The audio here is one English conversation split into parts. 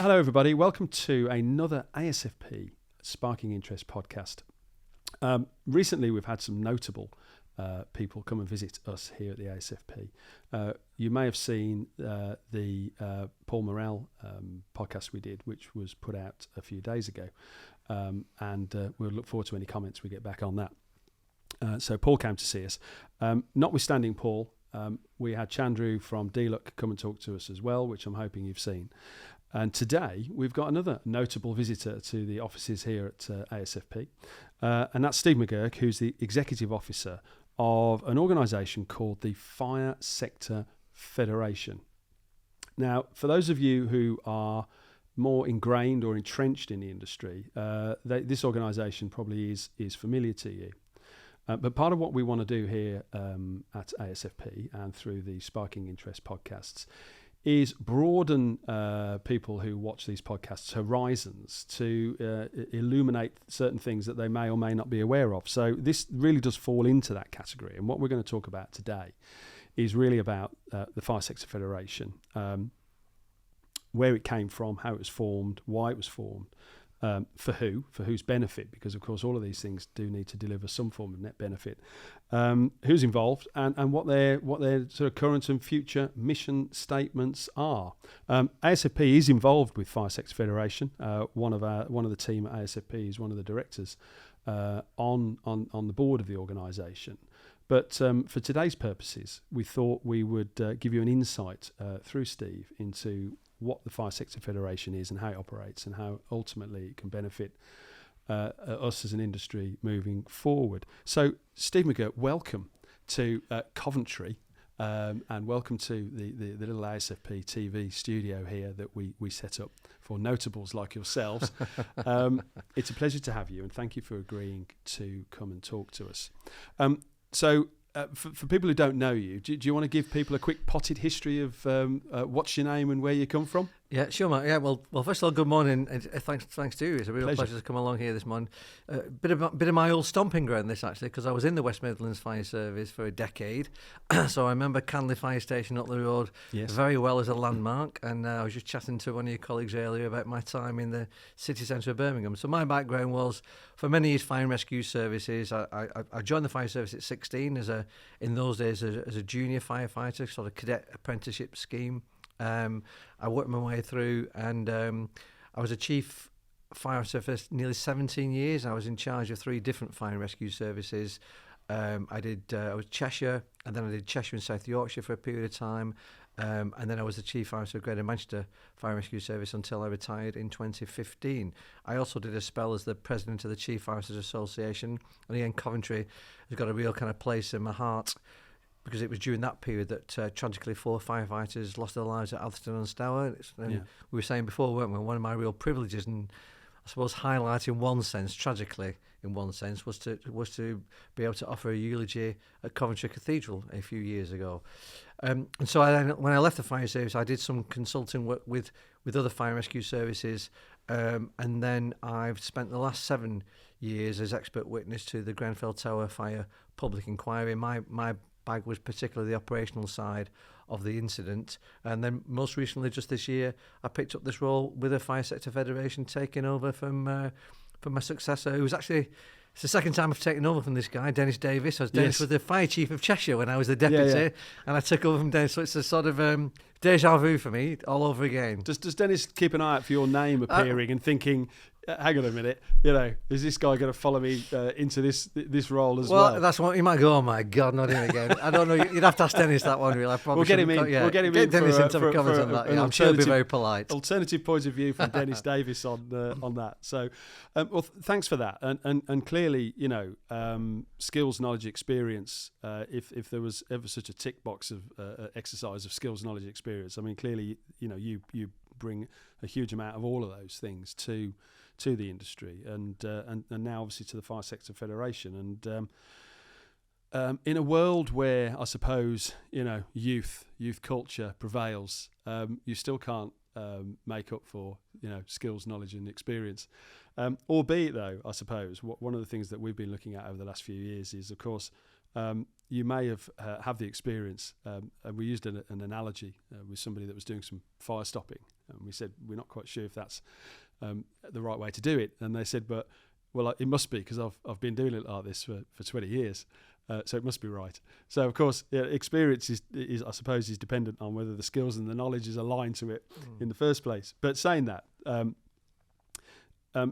Hello, everybody. Welcome to another ASFP Sparking Interest podcast. Recently, we've had some notable people come and visit us here at the ASFP. You may have seen the Paul Morrell podcast we did, which was put out a few days ago, and we'll look forward to any comments we get back on that. So Paul came to see us. Notwithstanding Paul, we had Chandru from DLUC come and talk to us as well, which I'm hoping you've seen. And today we've got another notable visitor to the offices here at ASFP, and that's Steve McGuirk, who's the Executive Officer of an organisation called the Fire Sector Federation. Now, for those of you who are more ingrained or entrenched in the industry, this organisation probably is familiar to you. But part of what we want to do here at ASFP and through the Sparking Interest podcasts is broaden people who watch these podcasts' horizons to illuminate certain things that they may or may not be aware of. So this really does fall into that category. And what we're going to talk about today is really about the Fire Sector Federation, where it came from, how it was formed, why it was formed, for whose benefit, because of course all of these things do need to deliver some form of net benefit, who's involved, and what their sort of current and future mission statements are. ASFP is involved with Fire Sector Federation. One of the team at ASFP is one of the directors on the board of the organisation. But for today's purposes, we thought we would give you an insight through Steve into what the Fire Sector Federation is and how it operates and how ultimately it can benefit us as an industry moving forward. So, Steve McGuirk, welcome to Coventry, and welcome to the little ASFP TV studio here that we set up for notables like yourselves. It's a pleasure to have you, and thank you for agreeing to come and talk to us. For people who don't know you, do you want to give people a quick potted history of what's your name and where you come from? Yeah, sure, Matt. Yeah, well, first of all, good morning. Thanks to you. It's a real pleasure to come along here this morning. Bit of my old stomping ground, this actually, because I was in the West Midlands Fire Service for a decade. So I remember Canley Fire Station up the road very well as a landmark. And I was just chatting to one of your colleagues earlier about my time in the city centre of Birmingham. So my background was, for many years, fire and rescue services. I joined the fire service at 16 in those days as a junior firefighter, sort of cadet apprenticeship scheme. I worked my way through, and I was a chief fire officer for nearly 17 years. I was in charge of 3 different fire and rescue services. I was Cheshire, and then I did Cheshire and South Yorkshire for a period of time, and then I was the chief fire officer of Greater Manchester Fire and Rescue Service until I retired in 2015. I also did a spell as the president of the Chief Fire Officers Association, and again, Coventry has got a real kind of place in my heart, because it was during that period that tragically 4 firefighters lost their lives at Atherstone and Stour. We were saying before, weren't we, one of my real privileges, and I suppose highlight in one sense, tragically in one sense, was to be able to offer a eulogy at Coventry Cathedral a few years ago. And so when I left the fire service, I did some consulting work with other fire and rescue services, and then I've spent the last 7 years as expert witness to the Grenfell Tower fire public inquiry. My bag was particularly the operational side of the incident, and then most recently, just this year, I picked up this role with the Fire Sector Federation, taking over from my successor, who was actually, it's the second time I've taken over from this guy, Dennis Davis. Dennis was the fire chief of Cheshire when I was the deputy, and I took over from Dennis, so it's a sort of deja vu for me all over again. Does Dennis keep an eye out for your name appearing and thinking, hang on a minute, is this guy going to follow me into this role as well? Well, that's what you might go, oh my God, not him again. I don't know, you'd have to ask Dennis that one, really. We'll get him in. We'll get him in Dennis for, in to have a comment on that. I'm sure he'll be very polite. Alternative point of view from Dennis Davis on that. So, thanks for that. And clearly, skills, knowledge, experience. If there was ever such a tick box of exercise of skills, knowledge, experience, I mean, clearly, you bring a huge amount of all of those things to the industry, and now obviously to the Fire Sector Federation, and in a world where I suppose youth culture prevails, you still can't make up for skills, knowledge, and experience. Albeit though, I suppose one of the things that we've been looking at over the last few years is, of course, you may have the experience, and we used an analogy with somebody that was doing some fire stopping, and we said we're not quite sure if that's the right way to do it, and they said, well, it must be, because I've been doing it like this for 20 years, so it must be right. So of course, experience is I suppose is dependent on whether the skills and the knowledge is aligned to it in the first place. But saying that,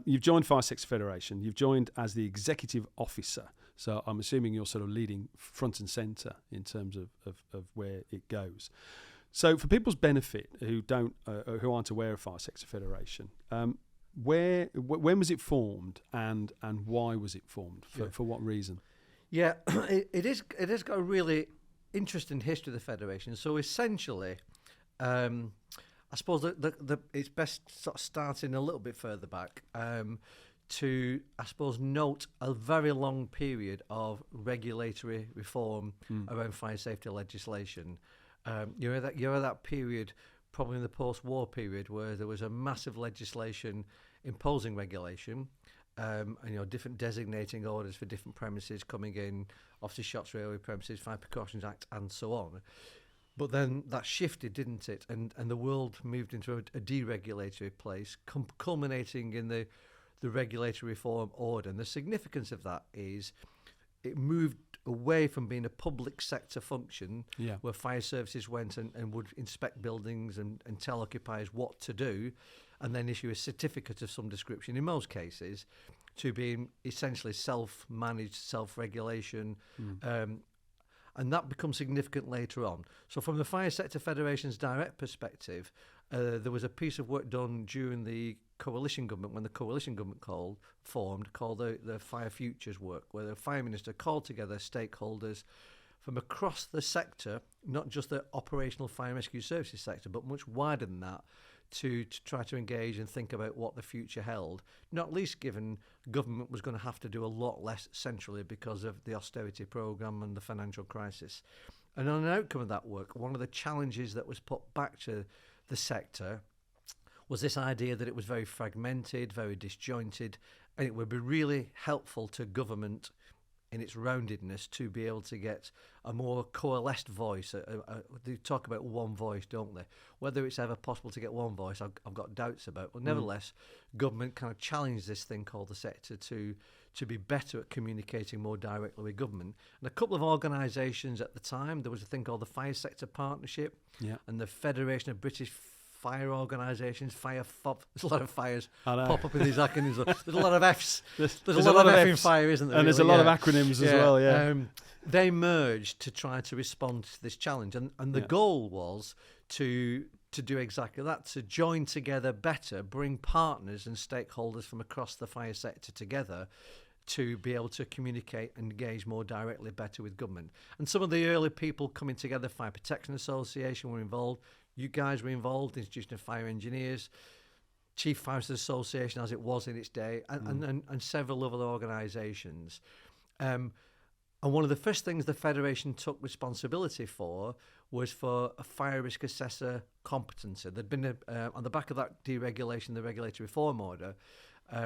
you've joined Fire Sector Federation. You've joined as the executive officer. So I'm assuming you're sort of leading front and centre in terms of where it goes. So for people's benefit who aren't aware of Fire Sector Federation, when was it formed, and why was it formed? For what reason? Yeah, it has got a really interesting history of the Federation. So essentially, I suppose it's best sort of starting a little bit further back to, I suppose, note a very long period of regulatory reform around fire safety legislation. You're at that period, probably in the post-war period, where there was a massive legislation imposing regulation, and different designating orders for different premises coming in, obviously shops, railway premises, Fire Precautions Act, and so on. But then that shifted, didn't it? And the world moved into a deregulatory place, culminating in the regulatory reform order. And the significance of that is it moved away from being a public sector function where fire services went and would inspect buildings and tell occupiers what to do and then issue a certificate of some description in most cases, to being essentially self-managed, self-regulation. And that becomes significant later on. So from the Fire Sector Federation's direct perspective, there was a piece of work done during the coalition government, when the coalition government formed, called the Fire Futures work, where the Fire Minister called together stakeholders from across the sector, not just the operational fire and rescue services sector, but much wider than that, to try to engage and think about what the future held, not least given government was going to have to do a lot less centrally because of the austerity programme and the financial crisis. And on an outcome of that work, one of the challenges that was put back to the sector was this idea that it was very fragmented, very disjointed, and it would be really helpful to government in its roundedness to be able to get a more coalesced voice. They talk about one voice, don't they? Whether it's ever possible to get one voice, I've got doubts about. But nevertheless, government kind of challenged this thing called the sector to be better at communicating more directly with government. And a couple of organisations at the time, there was a thing called the Fire Sector Partnership and the Federation of British Fire Organisations, there's a lot of fires pop up in these acronyms. There's a lot of Fs. There's a lot of F in fire, isn't there? And there's a lot of acronyms as well, they merged to try to respond to this challenge. And the goal was to do exactly that, to join together better, bring partners and stakeholders from across the fire sector together to be able to communicate and engage more directly better with government. And some of the early people coming together, Fire Protection Association were involved, you guys were involved, the Institution of Fire Engineers, Chief Fire Officers Association as it was in its day, and several other organisations. And one of the first things the Federation took responsibility for was for a fire risk assessor competency. There'd been, on the back of that deregulation, the regulatory reform order,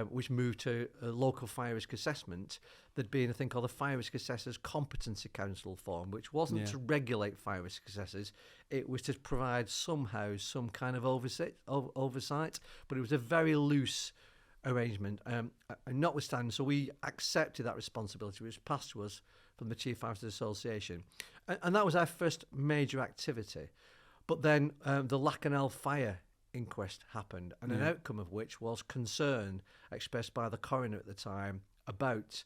which moved to a local fire risk assessment, there'd been a thing called the Fire Risk Assessors Competency Council form, which wasn't to regulate fire risk assessors, it was to provide somehow some kind of oversight, but it was a very loose arrangement. And notwithstanding, so we accepted that responsibility, which was passed to us from the Chief Fire Officers Association. And that was our first major activity. But then the Lacanel fire inquest happened, and an outcome of which was concern expressed by the coroner at the time about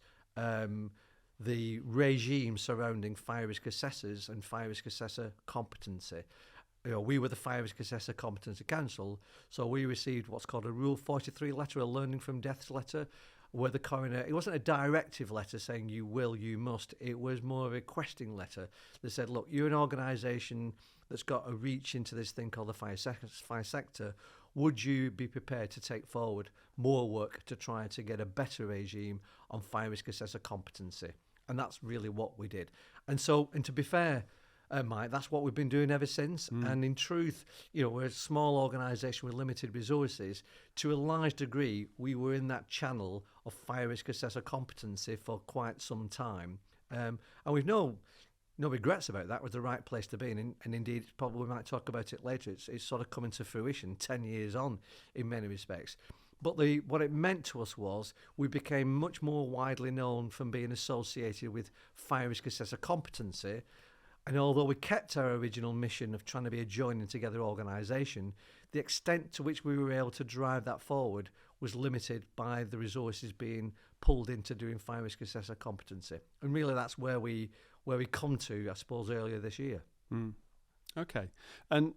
the regime surrounding fire risk assessors and fire risk assessor competency. We were the Fire Risk Assessor Competency Council, so we received what's called a Rule 43 letter, a learning from death letter, where the coroner, it wasn't a directive letter saying you will, you must, it was more of a requesting letter that said, look, you're an organisation that's got a reach into this thing called the fire sector. Would you be prepared to take forward more work to try to get a better regime on fire risk assessor competency? And that's really what we did. And to be fair, Mike, that's what we've been doing ever since. And in truth, we're a small organisation with limited resources. To a large degree, we were in that channel of fire risk assessor competency for quite some time. And we've no regrets about that. It was the right place to be, and indeed, probably we might talk about it later. It's sort of coming to fruition 10 years on in many respects. But what it meant to us was we became much more widely known from being associated with fire risk assessor competency. And although we kept our original mission of trying to be a joining together organisation, the extent to which we were able to drive that forward was limited by the resources being pulled into doing fire risk assessor competency. And really that's where we come to, I suppose, earlier this year. Okay. And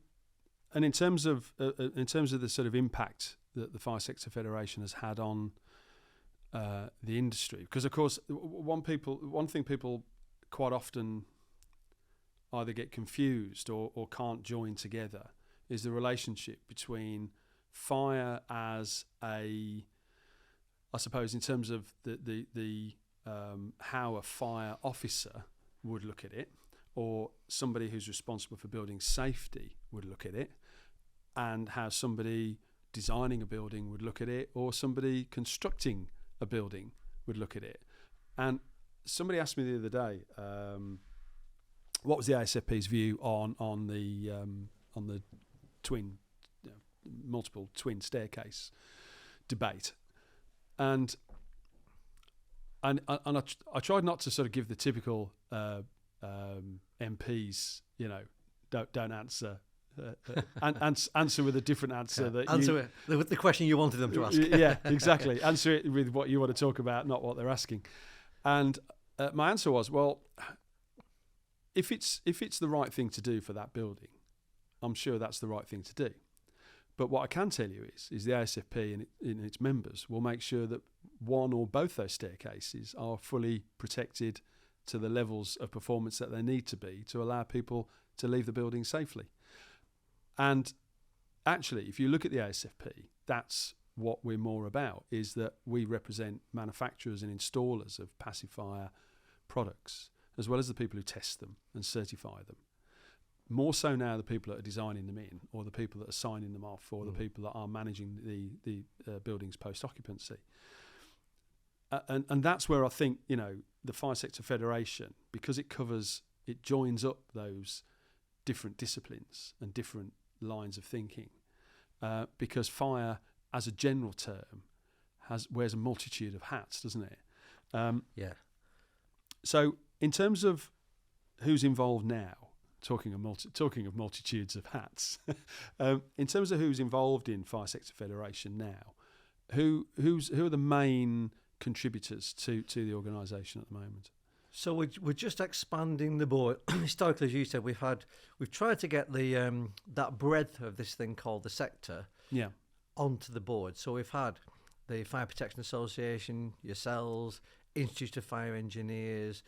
in terms of the sort of impact that the Fire Sector Federation has had on the industry, because of course one thing people quite often either get confused or can't join together is the relationship between fire as I suppose in terms of the how a fire officer would look at it, or somebody who's responsible for building safety would look at it, and how somebody designing a building would look at it, or somebody constructing a building would look at it. And somebody asked me the other day, what was the ASFP's view on the twin, multiple twin staircase debate, and I tried not to sort of give the typical MPs, don't answer. Answer with a different answer. With the question you wanted them to ask. Yeah, exactly. Answer it with what you want to talk about, not what they're asking. And my answer was, well, if it's the right thing to do for that building, I'm sure that's the right thing to do. But what I can tell you is the ASFP and its members will make sure that one or both those staircases are fully protected to the levels of performance that they need to be to allow people to leave the building safely. And actually, if you look at the ASFP, that's what we're more about, is that we represent manufacturers and installers of passive fire products, as well as the people who test them and certify them. More so now the people that are designing them in, or the people that are signing them off, or the people that are managing the buildings post-occupancy. And that's where I think, the Fire Sector Federation, because it joins up those different disciplines and different lines of thinking, because fire, as a general term, wears a multitude of hats, doesn't it? Yeah. So in terms of who's involved now, talking of multitudes of hats, in terms of who's involved in Fire Sector Federation now, who are the main contributors to the organisation at the moment? So we're just expanding the board. Historically, as you said, we've tried to get the that breadth of this thing called the sector onto the board. So we've had the Fire Protection Association, yourselves, Institute of Fire Engineers,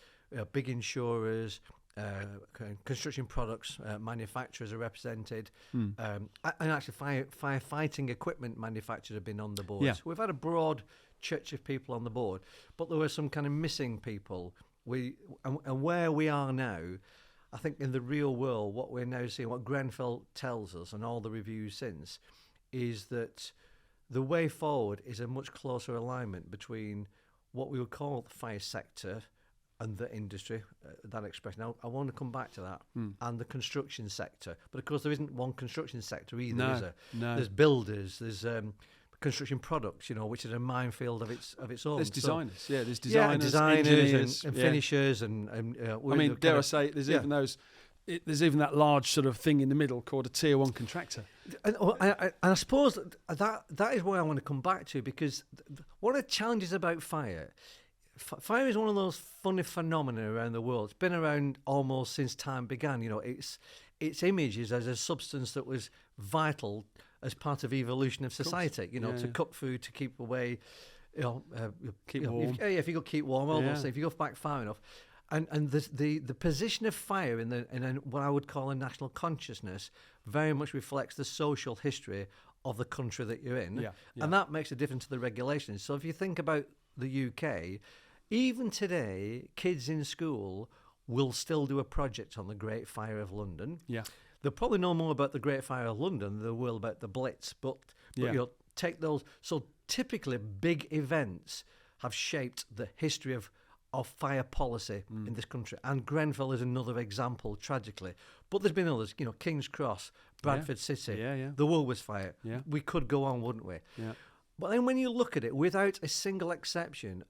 big insurers, construction products manufacturers are represented, and actually firefighting equipment manufacturers have been on the board. So we've had a broad church of people on the board, but there were some kind of missing people. And where we are now, I think in the real world, what we're now seeing, what Grenfell tells us and all the reviews since, is that the way forward is a much closer alignment between what we would call the fire sector and the industry, that expression. Now, I want to come back to that, and the construction sector. But of course, there isn't one construction sector either, is there? No. There's builders, there's construction products, which is a minefield of its own. There's designers, there's designers, engineers, and finishers, and I mean, dare I say, there's even those. There's even that large sort of thing in the middle called a tier 1 contractor. And I suppose that is where I want to come back to, because one of the challenges about fire. Fire is one of those funny phenomena around the world. It's been around almost since time began. Its image is as a substance that was vital as part of evolution of society. To cook food, to keep away, keep warm. If you could keep warm, all those things. If you go back far enough, and the position of fire in what I would call a national consciousness very much reflects the social history of the country that you're in, and that makes a difference to the regulations. So if you think about the UK, even today, kids in school will still do a project on the Great Fire of London. Yeah, they'll probably know more about the Great Fire of London than they will about the Blitz. But take those. So typically, big events have shaped the history of of fire policy in this country. And Grenfell is another example, tragically. But there's been others, King's Cross, Bradford City, the Woolworths fire. Yeah. We could go on, wouldn't we? Yeah. But then when you look at it, without a single exception,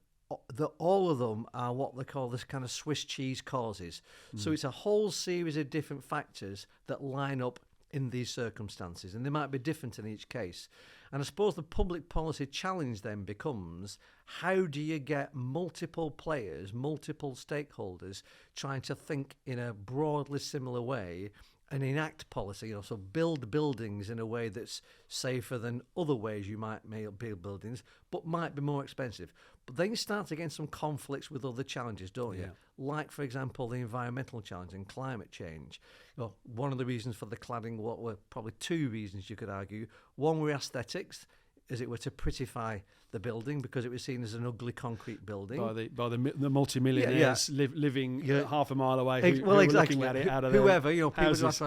all of them are what they call this kind of Swiss cheese causes. So it's a whole series of different factors that line up in these circumstances, and they might be different in each case. And I suppose the public policy challenge then becomes, how do you get multiple players, multiple stakeholders trying to think in a broadly similar way and enact policy, so build buildings in a way that's safer than other ways you might build buildings, but might be more expensive. But then you start to get some conflicts with other challenges, don't you? Yeah. Like, for example, the environmental challenge and climate change. One of the reasons for the cladding, what were probably two reasons you could argue. One were aesthetics, as it were, to prettify the building because it was seen as an ugly concrete building by the multimillionaires living half a mile away. Who exactly. were looking at it out of whoever, their people. houses.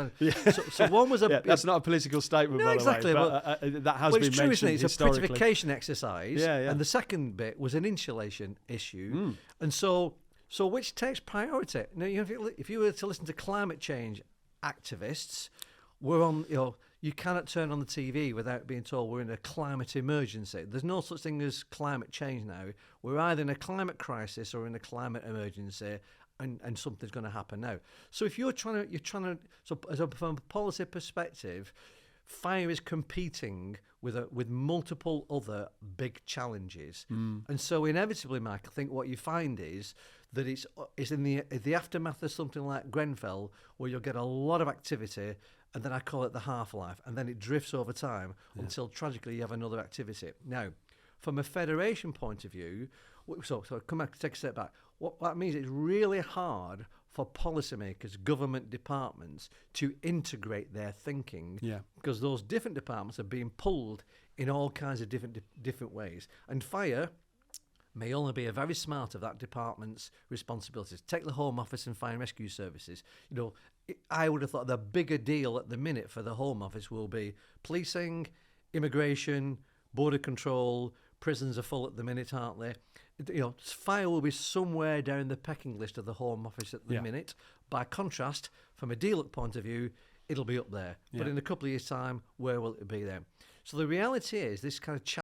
So one was that's not a political statement, by exactly, the way, but that has been it's true, mentioned isn't it? It's historically. a prettification exercise, Yeah. And the second bit was an insulation issue, and so which takes priority? Now, if you were to listen to climate change activists, we're on. You cannot turn on the TV without being told we're in a climate emergency. There's no such thing as climate change now. We're either in a climate crisis or in a climate emergency, and something's going to happen now. So if you're trying to, from a policy perspective, fire is competing with multiple other big challenges, and so inevitably, Mike, I think what you find is that it's in the aftermath of something like Grenfell, where you'll get a lot of activity. And then I call it the half-life, and then it drifts over time until tragically you have another activity. Now, from a federation point of view, so come back, take a step back. What that means, it's really hard for policymakers, government departments to integrate their thinking, because those different departments are being pulled in all kinds of different ways. And fire may only be a very smart of that department's responsibilities. Take the Home Office and Fire and Rescue Services. I would have thought the bigger deal at the minute for the Home Office will be policing, immigration, border control. Prisons are full at the minute, aren't they? Fire will be somewhere down the pecking list of the Home Office at the minute. By contrast, from a deal point of view, it'll be up there. But in a couple of years' time, where will it be then? So the reality is this kind of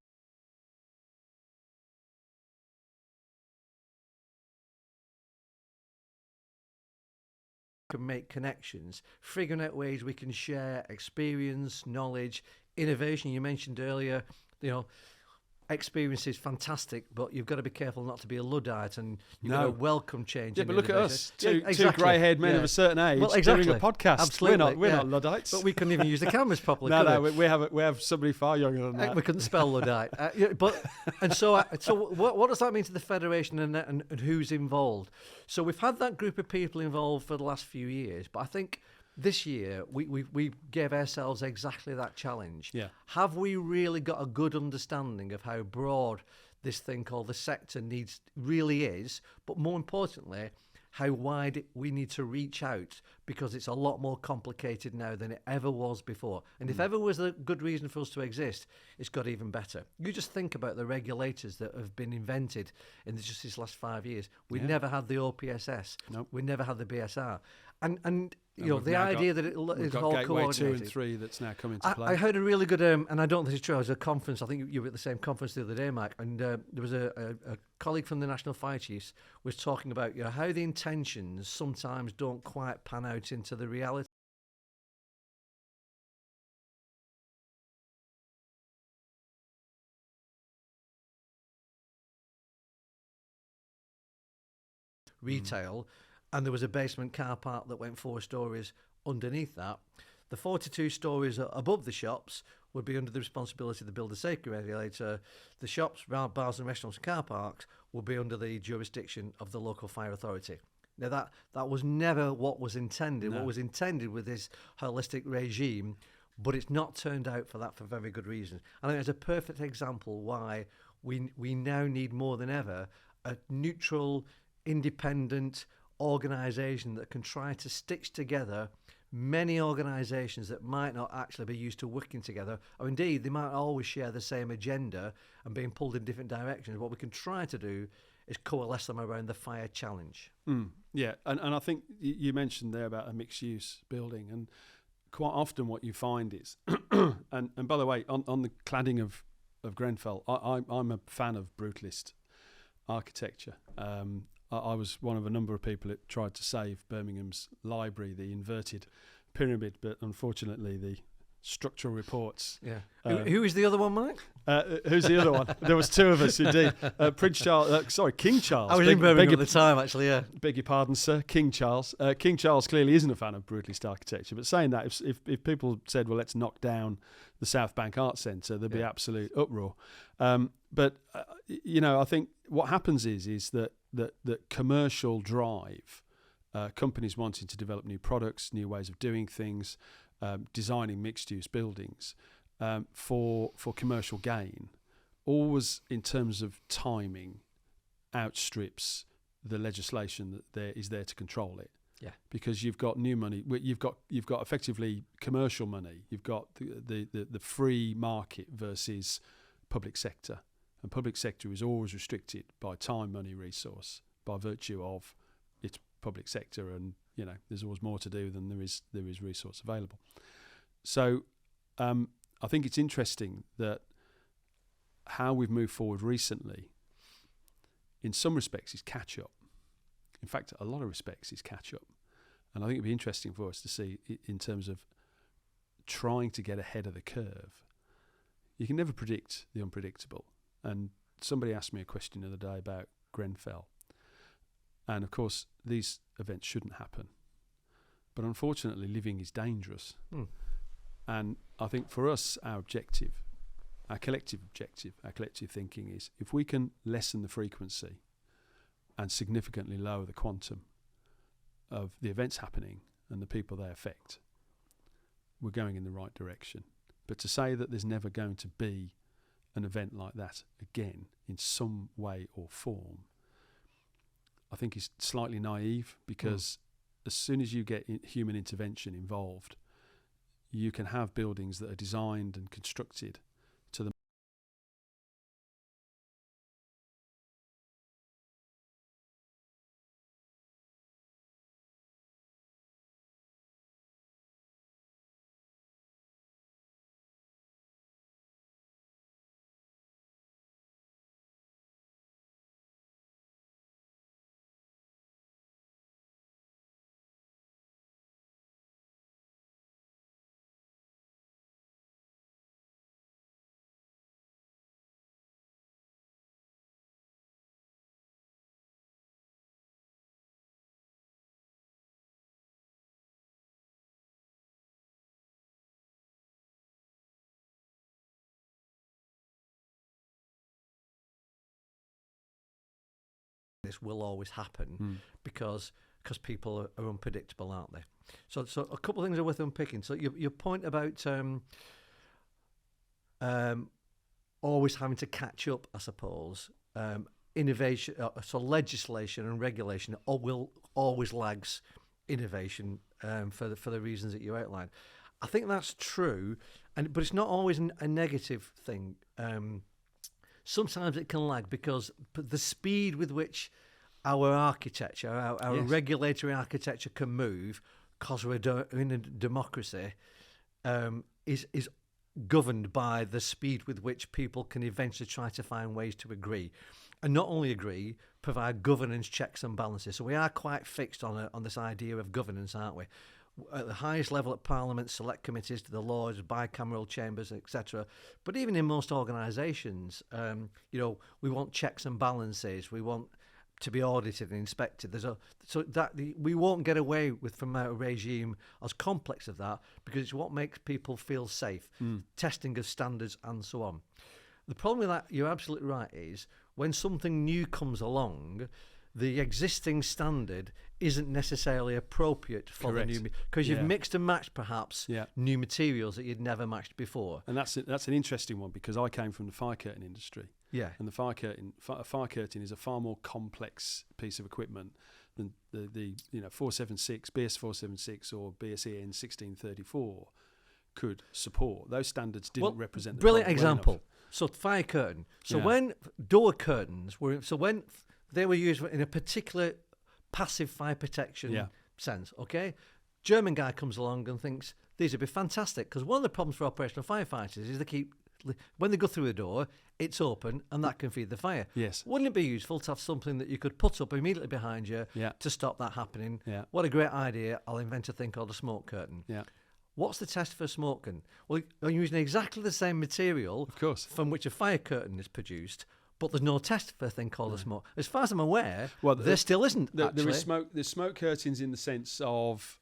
can make connections, figuring out ways we can share experience, knowledge, innovation. You mentioned earlier, experience is fantastic, but you've got to be careful not to be a Luddite, and you've got to welcome change. Yeah, but look at us, two exactly. grey-haired men of a certain age doing a podcast. Absolutely. We're not Luddites. But we couldn't even use the cameras properly. No, we have somebody far younger than that. We couldn't spell Luddite. So what does that mean to the Federation and who's involved? So we've had that group of people involved for the last few years, but I think this year we gave ourselves exactly that challenge. Yeah. Have we really got a good understanding of how broad this thing called the sector really is, but more importantly, how wide we need to reach out, because it's a lot more complicated now than it ever was before. And if ever was a good reason for us to exist, it's got even better. You just think about the regulators that have been invented in just these last 5 years. We never had the OPSS. Nope. We never had the BSR. And the idea that it's all Gateway coordinated. 2 and 3 that's now coming to play. I heard a really good, and I don't think it's true, I was at a conference, I think you were at the same conference the other day, Mike, and there was a colleague from the National Fire Chiefs was talking about how the intentions sometimes don't quite pan out into the reality. Retail, and there was a basement car park that went 4 stories underneath that. The 42 stories above the shops would be under the responsibility of the builder safety regulator. The shops, bars and restaurants and car parks would be under the jurisdiction of the local fire authority. Now that was never what was intended. No. What was intended with this holistic regime, but it's not turned out for that for very good reason. And I think it's a perfect example why we now need more than ever a neutral, independent organisation that can try to stitch together many organisations that might not actually be used to working together, or indeed they might always share the same agenda and being pulled in different directions. What we can try to do is coalesce them around the fire challenge. Yeah, and I think you mentioned there about a mixed-use building, and quite often what you find is, and by the way, on the cladding of Grenfell, I'm a fan of brutalist architecture. I was one of a number of people that tried to save Birmingham's library, the inverted pyramid, but unfortunately the structural reports. Yeah. Who is the other one, Mike? Who's the other one? There was two of us indeed. King Charles. I was in Birmingham at the time, actually. Yeah. Beg your pardon, sir. King Charles. King Charles clearly isn't a fan of brutalist architecture. But saying that, if people said, "Well, let's knock down the South Bank Arts Centre," there'd be absolute uproar. But I think what happens is that commercial drive, companies wanting to develop new products, new ways of doing things. Designing mixed-use buildings for commercial gain, always in terms of timing, outstrips the legislation that is there to control it. Yeah, because you've got new money, you've got effectively commercial money, you've got the free market versus public sector, and public sector is always restricted by time, money, resource by virtue of its public sector, and there's always more to do than there is resource available. So I think it's interesting that how we've moved forward recently, in some respects, is catch up. In fact, a lot of respects is catch up. And I think it'd be interesting for us to see in terms of trying to get ahead of the curve. You can never predict the unpredictable. And somebody asked me a question the other day about Grenfell. And of course, these events shouldn't happen. But unfortunately, living is dangerous. And I think for us, our objective, our collective objective, our collective thinking is, if we can lessen the frequency and significantly lower the quantum of the events happening and the people they affect, we're going in the right direction. But to say that there's never going to be an event like that again in some way or form, I think is slightly naive, because as soon as you get human intervention involved, you can have buildings that are designed and constructed to the this will always happen because people are unpredictable, aren't they? So a couple of things are worth unpicking. So your point about always having to catch up, I suppose. Innovation, so legislation and regulation will always lags innovation for the reasons that you outlined. I think that's true, but it's not always a negative thing. Sometimes it can lag because the speed with which our architecture, our regulatory architecture can move, because we're in a democracy, is governed by the speed with which people can eventually try to find ways to agree. And not only agree, provide governance checks and balances. So we are quite fixed on this idea of governance, aren't we? At the highest level at Parliament, select committees, to the Lords, bicameral chambers, etc. But even in most organisations, we want checks and balances. We want to be audited and inspected. We won't get away from a regime as complex as that, because it's what makes people feel safe. Testing of standards and so on. The problem with that, you're absolutely right, is when something new comes along, the existing standard isn't necessarily appropriate for the new, because you've mixed and matched perhaps new materials that you'd never matched before. And that's an interesting one, because I came from the fire curtain industry. Yeah. And the fire curtain is a far more complex piece of equipment than the 476, BS 476 or BSEN 1634 could support. Those standards didn't represent the brilliant example. So fire curtain. So when door curtains were, when they were used in a particular passive fire protection sense, okay? German guy comes along and thinks these would be fantastic, because one of the problems for operational firefighters is when they go through the door, it's open and that can feed the fire. Yes. Wouldn't it be useful to have something that you could put up immediately behind you to stop that happening? Yeah. What a great idea. I'll invent a thing called a smoke curtain. Yeah. What's the test for a smoke curtain? Well, you're using exactly the same material of course, from which a fire curtain is produced, but there's no test for a thing called a smoke. As far as I'm aware, there still isn't. There is smoke curtains in the sense of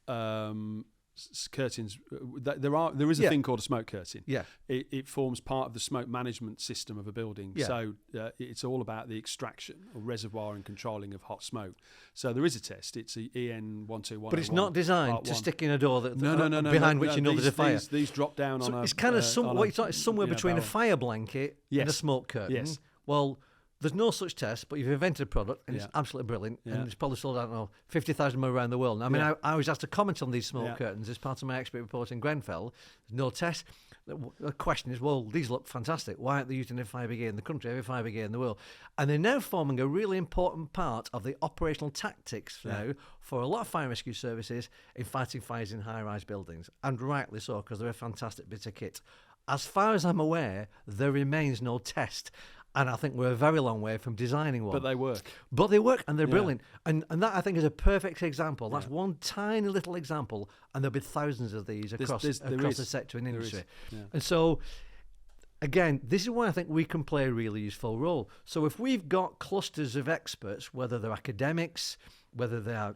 curtains. There is a thing called a smoke curtain. Yeah, it forms part of the smoke management system of a building. Yeah. So it's all about the extraction or reservoir and controlling of hot smoke. So there is a test. It's the EN 12101. but it's not designed to stick in a door behind which you know there's a fire. These drop down on a. It's kind of somewhere between a fire blanket and a smoke curtain. Yes. Well, there's no such test, but you've invented a product and it's absolutely brilliant. And it's probably sold, I don't know, 50,000 more around the world. Now, I mean, I was asked to comment on these smoke curtains as part of my expert report in Grenfell. There's no test. The question is, well, these look fantastic. Why aren't they used in every fire brigade in the country, every fire brigade in the world? And they're now forming a really important part of the operational tactics now for a lot of fire and rescue services in fighting fires in high-rise buildings. And rightly so, because they're a fantastic bit of kit. As far as I'm aware, there remains no test. And I think we're a very long way from designing one. But they work. And they're brilliant. And that, I think, is a perfect example. That's one tiny little example, and there'll be thousands of these across the sector and industry. Yeah. And so, again, this is why I think we can play a really useful role. So if we've got clusters of experts, whether they're academics, whether they are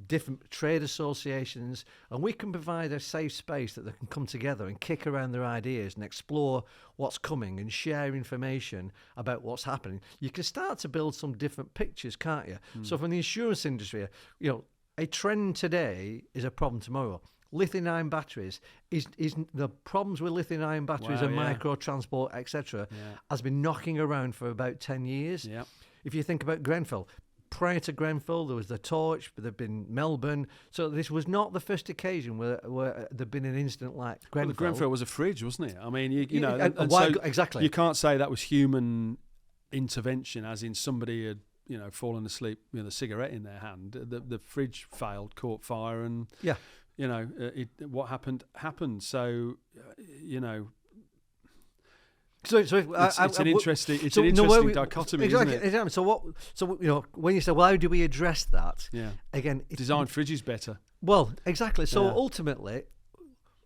different trade associations, and we can provide a safe space that they can come together and kick around their ideas and explore what's coming and share information about what's happening, you can start to build some different pictures, can't you? So from the insurance industry, a trend today is a problem tomorrow. Lithium-ion batteries is the problems with lithium-ion batteries and micro transport, etc., has been knocking around for about 10 years. Yeah. If you think about Grenfell, prior to Grenfell, there was the Torch, but there'd been Melbourne. So this was not the first occasion where there'd been an incident like Grenfell. Well, Grenfell was a fridge, wasn't it? I mean, exactly. You can't say that was human intervention, as in somebody had fallen asleep with a cigarette in their hand. The fridge failed, caught fire, and what happened. So it's an interesting dichotomy, isn't it? Exactly. So when you say, well, how do we address that? Yeah. Again, design fridges better. Well, exactly. So ultimately,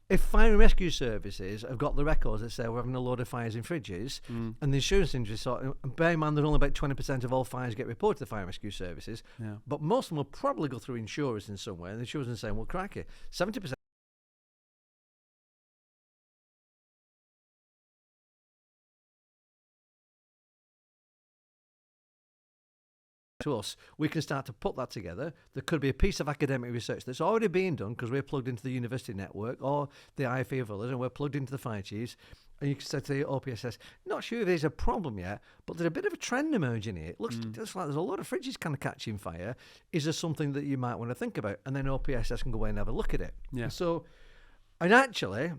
if fire and rescue services have got the records that say we're having a load of fires in fridges, and the insurance industry bear in mind that only about 20% of all fires get reported to fire and rescue services, but most of them will probably go through insurers in some way, and the insurers are saying, well, cracky, 70%. To us, we can start to put that together. There could be a piece of academic research that's already being done because we're plugged into the university network or the IFE of others, and we're plugged into the fire chiefs. And you can say to the OPSS, not sure if there's a problem yet, but there's a bit of a trend emerging here. It looks just like there's a lot of fridges kind of catching fire. Is there something that you might want to think about? And then OPSS can go away and have a look at it. Yeah. And actually,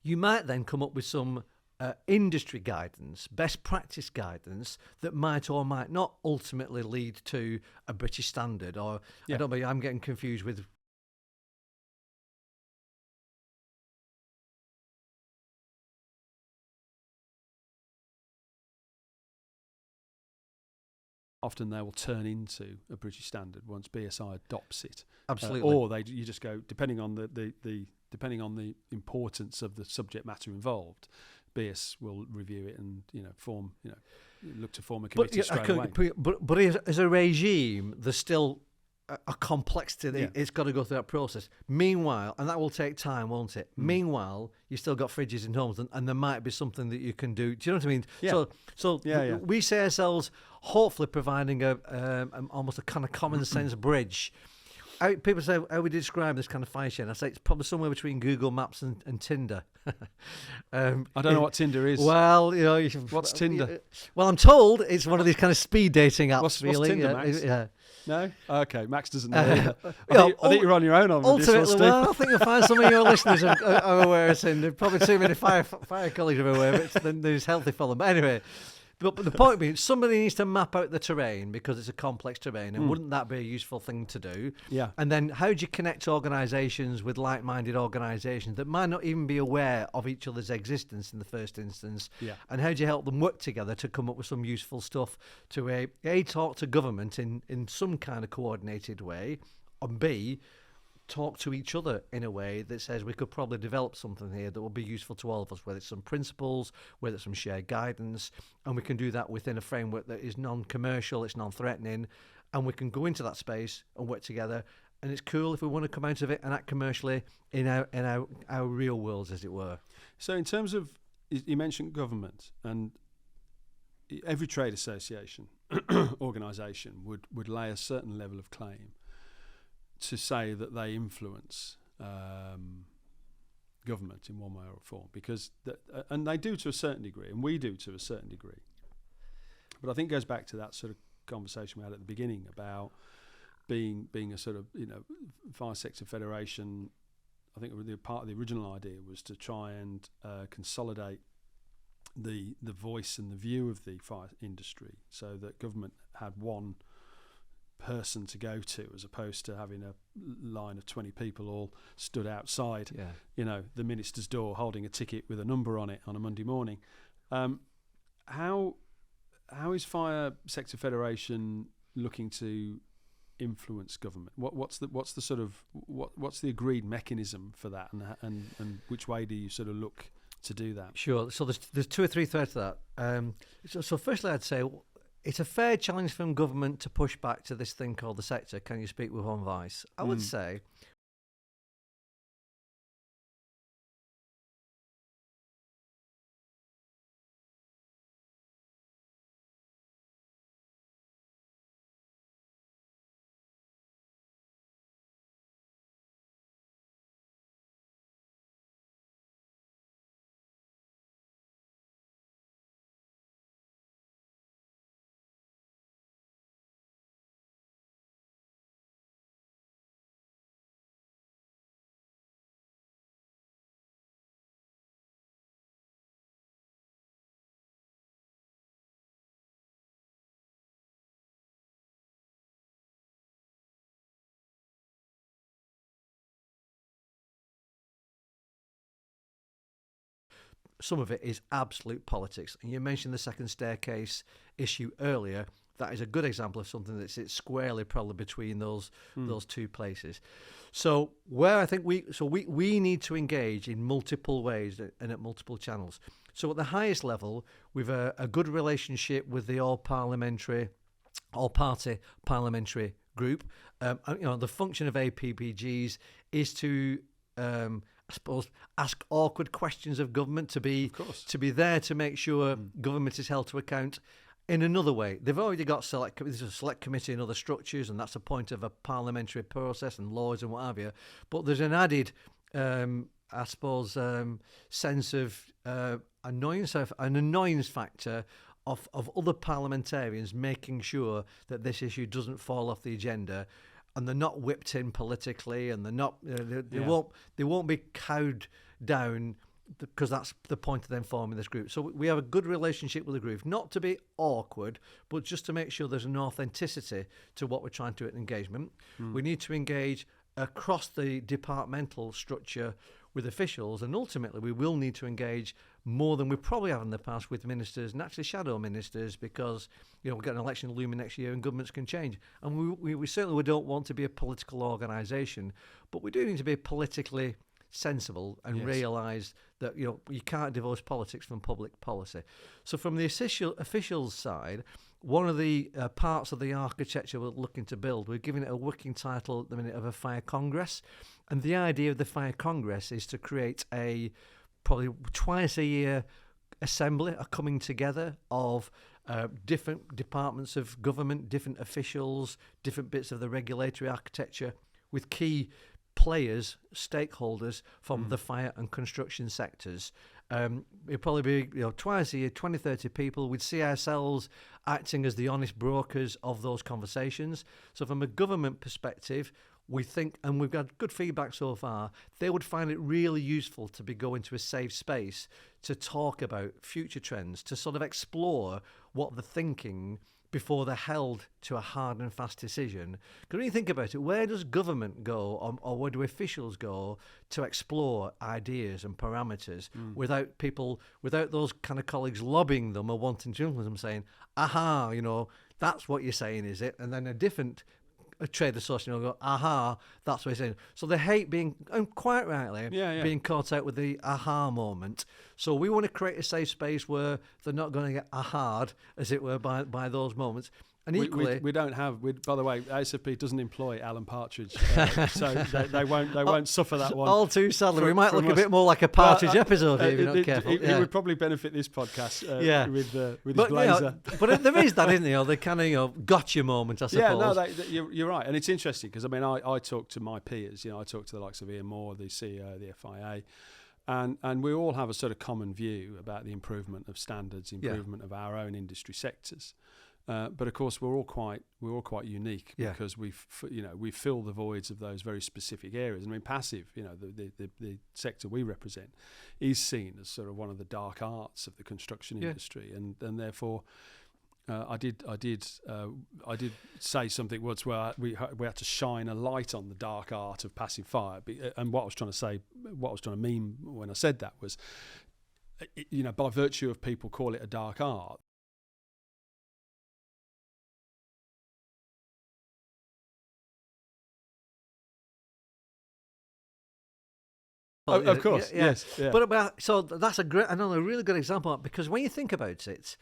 you might then come up with some industry guidance, best practice guidance that might or might not ultimately lead to a British standard. Or I don't know, I'm getting confused with. Often they will turn into a British standard once BSI adopts it. Absolutely. Or you just go, depending on the importance of the subject matter involved, BS will review it and look to form a committee straight away. But as a regime, there's still a complexity. It's got to go through that process. Meanwhile, and that will take time, won't it? Meanwhile, you've still got fridges in homes, and there might be something that you can do. Do you know what I mean? Yeah. We see ourselves hopefully providing almost a kind of common sense bridge. People say, how would you describe this kind of fire chain? I say it's probably somewhere between Google Maps and Tinder. I don't know what Tinder is. Well, what's Tinder? Well, I'm told it's one of these kind of speed dating apps. What's really. Tinder, Max? Yeah. No? Okay, Max doesn't know. I think you're on your own on this one, Steve. Well, I think you'll find some of your listeners are aware of Tinder. Probably too many fire colleagues are aware of it. Then there's healthy for them. But anyway, But the point being, somebody needs to map out the terrain because it's a complex terrain, and wouldn't that be a useful thing to do? Yeah. And then how do you connect organisations with like-minded organisations that might not even be aware of each other's existence in the first instance? Yeah. And how do you help them work together to come up with some useful stuff to A, talk to government in some kind of coordinated way, and B, talk to each other in a way that says we could probably develop something here that will be useful to all of us, whether it's some principles, whether it's some shared guidance, and we can do that within a framework that is non-commercial, it's non-threatening, and we can go into that space and work together. And it's cool if we want to come out of it and act commercially in our real worlds, as it were. So in terms of, you mentioned government, and every trade association organisation would lay a certain level of claim to say that they influence government in one way or form, because and they do to a certain degree, and we do to a certain degree. But I think it goes back to that sort of conversation we had at the beginning about being a sort of fire sector federation. I think part of the original idea was to try and consolidate the voice and the view of the fire industry, so that government had one person to go to, as opposed to having a line of 20 people all stood outside the minister's door holding a ticket with a number on it on a Monday morning. How is Fire Sector Federation looking to influence government? What's the agreed mechanism for that, and which way do you sort of look to do that? Sure. So there's two or three threads to that. So firstly, I'd say it's a fair challenge from government to push back to this thing called the sector. Can you speak with one voice? I would say some of it is absolute politics. And you mentioned the second staircase issue earlier. That is a good example of something that sits squarely probably between those two places. So where I think we need to engage in multiple ways and at multiple channels. So at the highest level, we've a good relationship with the all-party parliamentary group. The function of APPGs is to I suppose, ask awkward questions of government, to be there to make sure government is held to account in another way. They've already got there's a select committee and other structures, and that's a point of a parliamentary process and laws and what have you. But there's an added, sense of annoyance factor of other parliamentarians making sure that this issue doesn't fall off the agenda. And they're not whipped in politically, and they're not. They won't be cowed down, because that's the point of them forming this group. So we have a good relationship with the group, not to be awkward, but just to make sure there's an authenticity to what we're trying to do at engagement. We need to engage across the departmental structure with officials, and ultimately we will need to engage more than we probably have in the past with ministers, and actually shadow ministers, because we've got an election looming next year and governments can change. And we certainly don't want to be a political organisation, but we do need to be politically sensible and realise that you can't divorce politics from public policy. So from the officials side, one of the parts of the architecture we're looking to build, we're giving it a working title at the minute of a Fire Congress. And the idea of the Fire Congress is to create a probably twice a year assembly, a coming together of different departments of government, different officials, different bits of the regulatory architecture, with key players, stakeholders from the fire and construction sectors. It'd probably be twice a year, 20, 30 people. We'd see ourselves acting as the honest brokers of those conversations. So from a government perspective, we think, and we've got good feedback so far, they would find it really useful to be going to a safe space to talk about future trends, to sort of explore what they're thinking before they're held to a hard and fast decision. Because when you think about it, where does government go, or where do officials go to explore ideas and parameters without those kind of colleagues lobbying them or wanting to influence them, saying, aha, that's what you're saying, is it? And then a trade association will go, aha, that's what he's saying. So they hate being, and quite rightly, being caught out with the aha moment. So we want to create a safe space where they're not going to get aha'd, as it were, by those moments. And equally, we don't have. By the way, ASFP doesn't employ Alan Partridge, so they won't suffer that one. All too sadly, we might look a bit more like a Partridge episode if you're not careful. It would probably benefit this podcast with his blazer. But there is that, isn't there? The kind of gotcha moment, I suppose. Yeah, you're right, and it's interesting because I talk to my peers. I talk to the likes of Ian Moore, the CEO of the FIA. And we all have a sort of common view about the improvement of standards, improvement of our own industry sectors. But of course, we're all quite unique because we fill the voids of those very specific areas. I mean, passive, the sector we represent, is seen as sort of one of the dark arts of the construction industry, and therefore, I did say something once where we had to shine a light on the dark art of passive fire. And what I was trying to mean when I said that was, by virtue of people call it a dark art. Of course, yes. Yeah. But so that's another really good example, because when you think about it,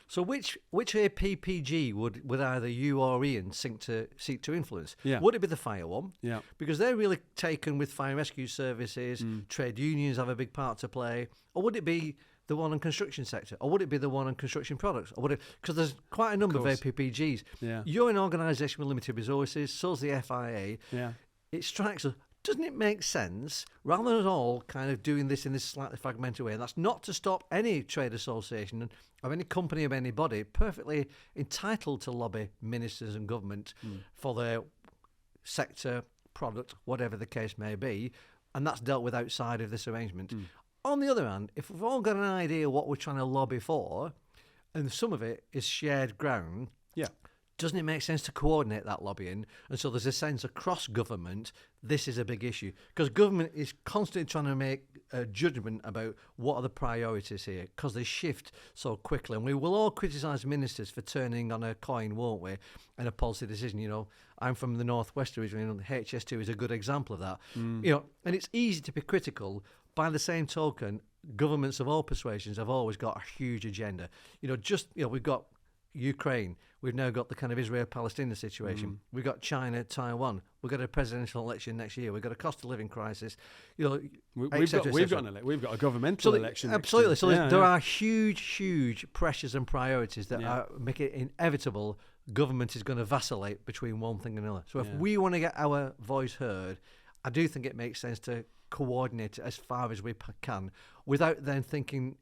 so which APPG would either you or Ian seek to influence? Yeah. Would it be the fire one? Yeah. Because they're really taken with fire and rescue services, trade unions have a big part to play, or would it be the one on construction sector, or would it be the one on construction products, or would it? Because there's quite a number of APPGs. Yeah. You're an organisation with limited resources, so's the FIA. Yeah. It strikes us. Doesn't it make sense, rather than all kind of doing this in this slightly fragmented way, and that's not to stop any trade association or any company of any body perfectly entitled to lobby ministers and government for their sector, product, whatever the case may be, and that's dealt with outside of this arrangement. On the other hand, if we've all got an idea what we're trying to lobby for, and some of it is shared ground, doesn't it make sense to coordinate that lobbying? And so there's a sense across government, this is a big issue. Because government is constantly trying to make a judgment about what are the priorities here, because they shift so quickly. And we will all criticise ministers for turning on a coin, won't we, and a policy decision. I'm from the Northwest region, HS2 is a good example of that. And it's easy to be critical. By the same token, governments of all persuasions have always got a huge agenda. We've got Ukraine. We've now got the kind of Israel-Palestinian situation. We've got China, Taiwan. We've got a presidential election next year. We've got a cost of living crisis. We've got a governmental election. Absolutely. So there are huge pressures and priorities that make it inevitable. Government is going to vacillate between one thing and another. So if we want to get our voice heard, I do think it makes sense to coordinate it as far as we can, without then thinking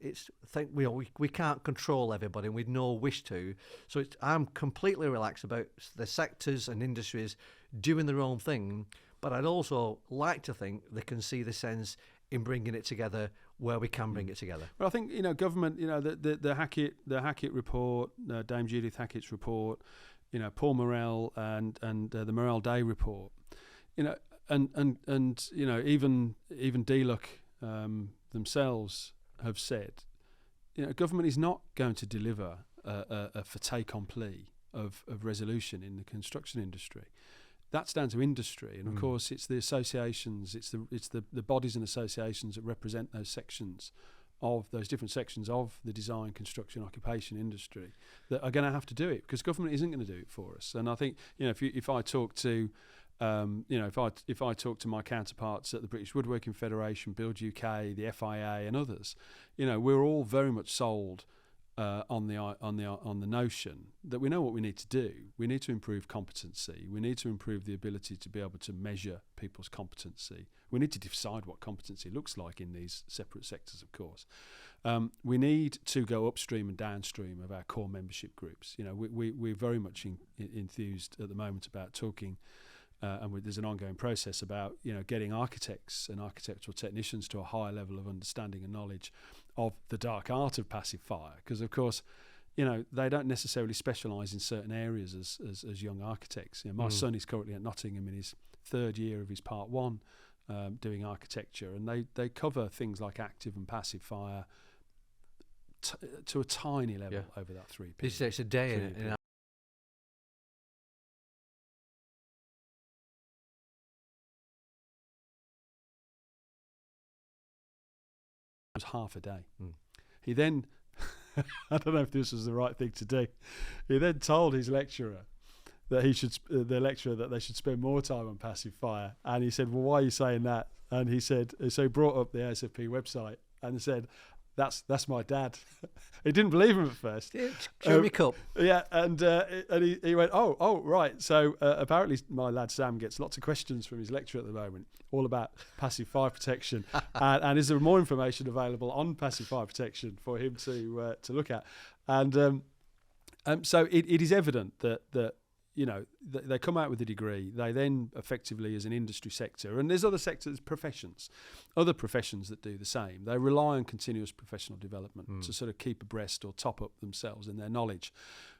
we can't control everybody, and we'd no wish to. So I'm completely relaxed about the sectors and industries doing their own thing, but I'd also like to think they can see the sense in bringing it together where we can bring it together. Well, I think government, the Hackett report, Dame Judith Hackett's report, Paul Morell and the Morell Day report, And even DLUC themselves have said, government is not going to deliver a fait accompli of resolution in the construction industry. That's down to industry, and of course it's the associations, it's the bodies and associations that represent those different sections of the design, construction, occupation industry that are going to have to do it, because government isn't going to do it for us. And I think if I talk to if I talk to my counterparts at the British Woodworking Federation, Build UK, the FIA, and others, we're all very much sold on the notion that we know what we need to do. We need to improve competency. We need to improve the ability to be able to measure people's competency. We need to decide what competency looks like in these separate sectors, of course. We need to go upstream and downstream of our core membership groups. We're very much enthused at the moment about talking there's an ongoing process about getting architects and architectural technicians to a higher level of understanding and knowledge of the dark art of passive fire, because of course they don't necessarily specialise in certain areas as young architects. My son is currently at Nottingham in his third year of his part one, doing architecture, and they cover things like active and passive fire to a tiny level over that 3 period. It's a day in was half a day. He then, I don't know if this was the right thing to do, he then told his lecturer that they should spend more time on passive fire, and he said, well, why are you saying that? And he said, so he brought up the ASFP website and said, that's my dad. He didn't believe him at first. Yeah, show me cup. Yeah, and he went, oh, right. So apparently my lad Sam gets lots of questions from his lecturer at the moment, all about passive fire protection, and is there more information available on passive fire protection for him to look at? And so it is evident that they come out with a degree. They then effectively, as an industry sector, and there's other sectors, other professions that do the same. They rely on continuous professional development to sort of keep abreast or top up themselves in their knowledge.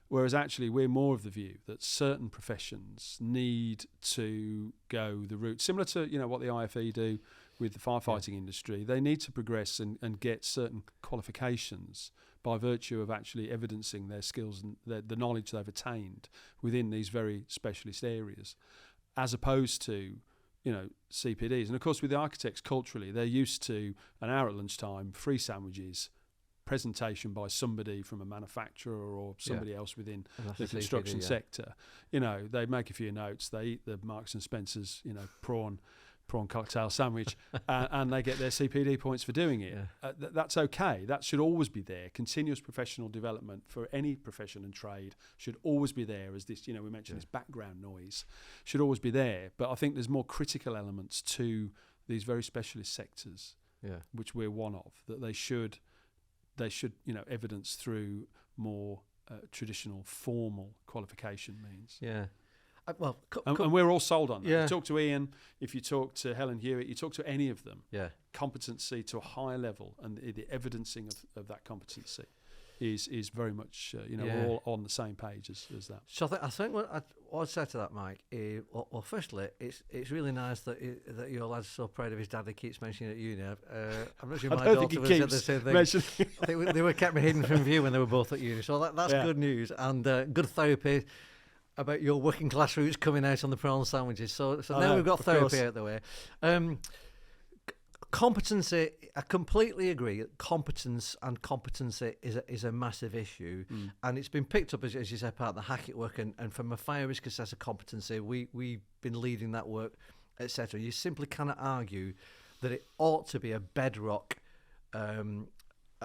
Whereas actually we're more of the view that certain professions need to go the route, similar to what the IFE do with the firefighting industry. They need to progress and get certain qualifications by virtue of actually evidencing their skills and the knowledge they've attained within these very specialist areas, as opposed to CPDs. And of course with the architects, culturally they're used to an hour at lunchtime, free sandwiches, presentation by somebody from a manufacturer or somebody else within the construction sector. They make a few notes, they eat the Marks and Spencer's prawn cocktail sandwich, and they get their CPD points for doing it. That's okay. That should always be there. Continuous professional development for any profession and trade should always be there, as this, we mentioned this background noise should always be there. But I think there's more critical elements to these very specialist sectors, which we're one of, that they should evidence through more traditional formal qualification means. Yeah. And we're all sold on that. You talk to Ian, if you talk to Helen Hewitt, you talk to any of them, competency to a higher level, and the evidencing of that competency is very much, we're all on the same page as that. So I think what I'd say to that, Mike, is, well, firstly, it's really nice that your lad's so proud of his dad. He keeps mentioning it at uni. I'm not sure my daughter would have said the same thing. I think they were kept me hidden from view when they were both at uni. So that's good news, and good therapy about your working class roots coming out on the prawn sandwiches. So now we've got therapy out the way. Competency, I completely agree. Competence and competency is a massive issue, and it's been picked up, as you said, part of the Hackett work, and from a fire risk assessor competency, we've been leading that work, etc. You simply cannot argue that it ought to be a bedrock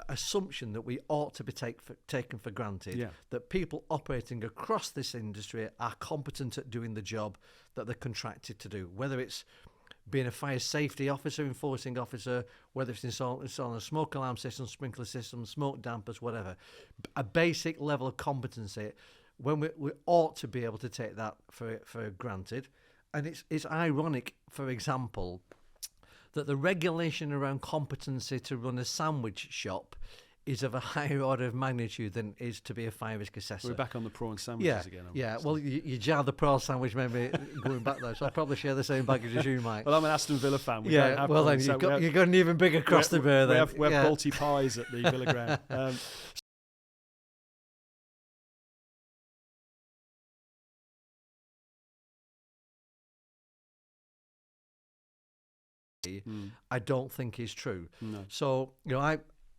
assumption that we ought to be taken for granted, that people operating across this industry are competent at doing the job that they're contracted to do, whether it's being a fire safety officer, enforcing officer, whether it's installing a smoke alarm system, sprinkler system, smoke dampers, whatever. A basic level of competency, when we ought to be able to take that for granted. And it's ironic, for example, that the regulation around competency to run a sandwich shop is of a higher order of magnitude than is to be a fire risk assessor. We're back on the prawn sandwiches again. Well, you jar the prawn sandwich, maybe going back there, so I'll probably share the same baggage as you, Mike. Well, I'm an Aston Villa fan. We don't have well, prawns, then you've got an even bigger cross to bear then. We have Balti pies at the Villa ground. I don't think is true. No. So,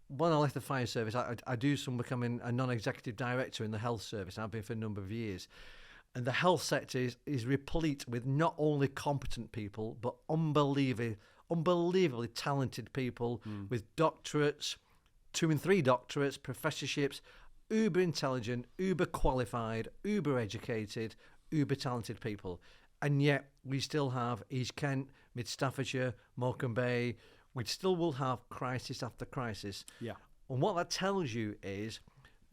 when I left the fire service, I do some becoming a non-executive director in the health service. I've been for a number of years. And the health sector is replete with not only competent people, but unbelievably talented people with doctorates, 2 and 3 doctorates, professorships, uber intelligent, uber qualified, uber educated, uber talented people. And yet we still have East Kent, Mid Staffordshire, Morecambe Bay. We still will have crisis after crisis. Yeah. And what that tells you is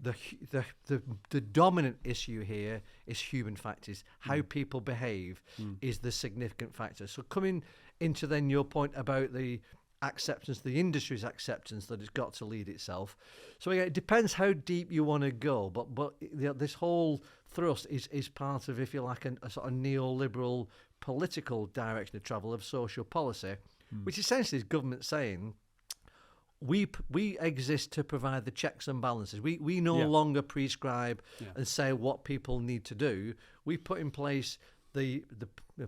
the dominant issue here is human factors. How people behave is the significant factor. So coming into then your point about the acceptance, the industry's acceptance that it's got to lead itself. So again, it depends how deep you want to go, but this whole thrust is part of, if you like, a sort of neoliberal political direction of travel of social policy, which essentially is government saying, we exist to provide the checks and balances. We no longer prescribe and say what people need to do. We put in place the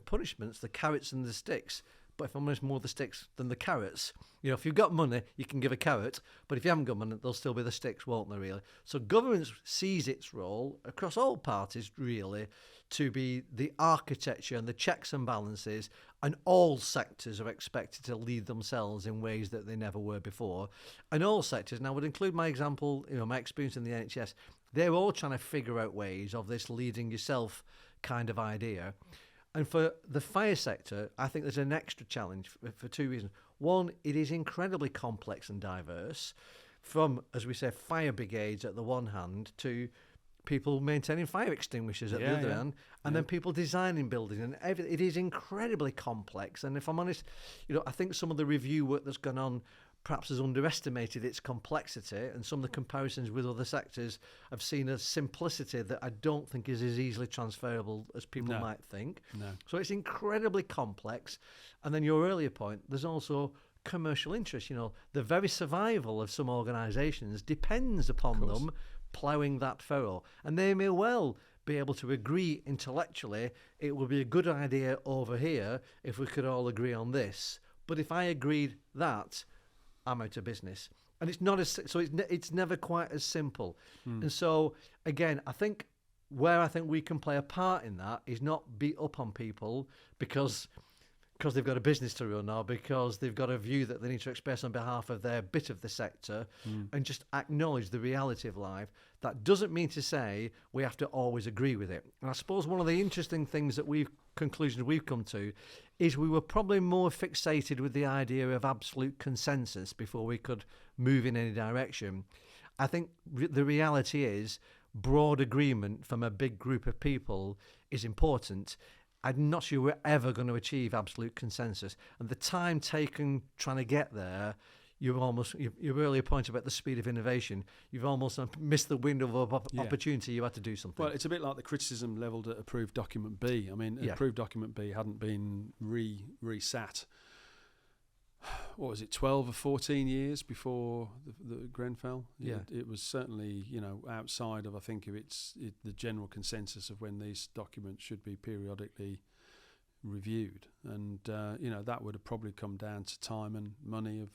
punishments, the carrots and the sticks. But if I'm honest, more the sticks than the carrots. If you've got money, you can give a carrot. But if you haven't got money, there'll still be the sticks, won't there, really? So government sees its role, across all parties, really, to be the architecture and the checks and balances, and all sectors are expected to lead themselves in ways that they never were before. And all sectors, now I would include my example, my experience in the NHS, they're all trying to figure out ways of this leading yourself kind of idea. And for the fire sector, I think there's an extra challenge for two reasons. One, it is incredibly complex and diverse, from, as we say, fire brigades at the one hand to people maintaining fire extinguishers at the other hand, and then people designing buildings, and everything. It is incredibly complex. And if I'm honest, I think some of the review work that's gone on perhaps has underestimated its complexity, and some of the comparisons with other sectors have seen a simplicity that I don't think is as easily transferable as people might think. No. So it's incredibly complex. And then your earlier point, there's also commercial interest. The very survival of some organisations depends upon them ploughing that furrow. And they may well be able to agree intellectually, it would be a good idea over here if we could all agree on this. But if I agreed that, I'm out of business. And it's not as so it's never quite as simple. And so again, I think we can play a part in that is not beat up on people because they've got a business to run, or because they've got a view that they need to express on behalf of their bit of the sector, and just acknowledge the reality of life. That doesn't mean to say we have to always agree with it. And I suppose one of the interesting things that conclusions we've come to is we were probably more fixated with the idea of absolute consensus before we could move in any direction. I think the reality is broad agreement from a big group of people is important. I'm not sure we're ever going to achieve absolute consensus. And the time taken trying to get there, your earlier point about the speed of innovation, you've almost missed the window of opportunity. You had to do something. Well, it's a bit like the criticism levelled at Approved Document B. I mean, Approved Document B hadn't been resat. What was it, 12 or 14 years before the Grenfell? Yeah. It was certainly, outside of, I think, of the general consensus of when these documents should be periodically reviewed. And, that would have probably come down to time and money of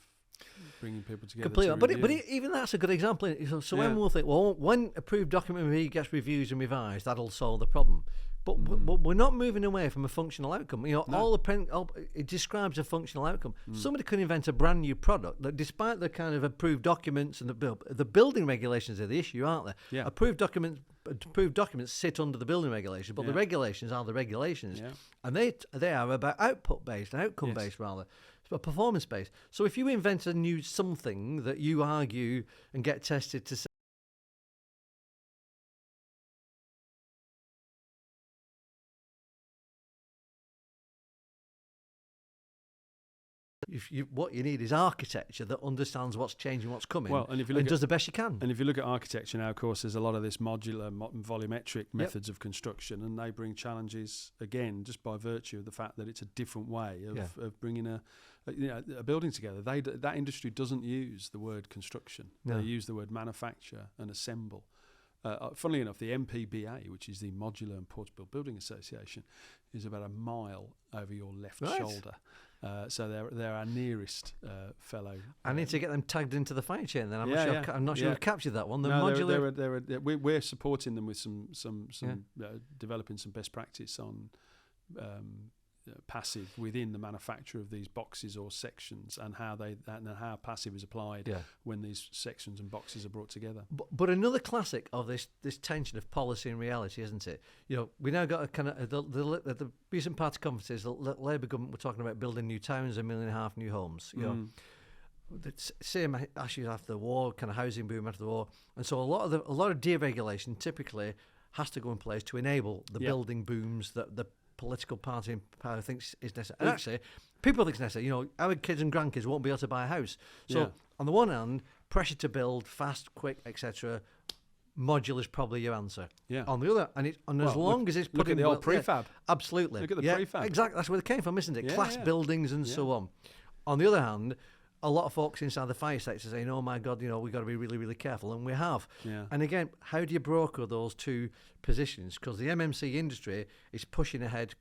bringing people together. Completely. But even that's a good example. So when we'll think, well, when Approved Document B gets reviewed and revised, that'll solve the problem. But we're not moving away from a functional outcome. It describes a functional outcome. Somebody could invent a brand new product that, despite the kind of approved documents and the building regulations are the issue, aren't they? Yeah. Approved documents sit under the building regulations, but the regulations are the regulations, and they are about output based, outcome based rather. But performance based. So if you invent a new something that you argue and get tested to say, what you need is architecture that understands what's changing, what's coming, and does the best you can. And if you look at architecture now, of course, there's a lot of this modular, volumetric methods of construction, and they bring challenges, again, just by virtue of the fact that it's a different way of bringing a building together. That industry doesn't use the word construction. No. They use the word manufacture and assemble. Funnily enough, the MPBA, which is the Modular and Portable Building Association, is about a mile over your left shoulder. So they're our nearest fellow. I need to get them tagged into the fire chain. Then I'm not sure we've captured that one. We're supporting them with some developing some best practice on passive within the manufacture of these boxes or sections, and how passive is applied when these sections and boxes are brought together. But another classic of this tension of policy and reality, isn't it? We now got a kind of the recent party conferences. The Labour government were talking about building new towns, 1.5 million new homes. the same issues after the war, kind of housing boom after the war, and so a lot of deregulation typically has to go in place to enable the building booms that the political party in power thinks is necessary. And actually, people think it's necessary. You know, our kids and grandkids won't be able to buy a house. So on the one hand, pressure to build fast, quick, etc. Modular is probably your answer. Yeah. On the other, as long as it's put in the old prefab. Absolutely. Look at the prefab. Exactly. That's where they came from, isn't it? Class buildings and so on. On the other hand, a lot of folks inside the fire sector saying, "Oh my God, you know, we've got to be really, really careful," and we have. Yeah. And again, how do you broker those two positions? Because the MMC industry is pushing ahead,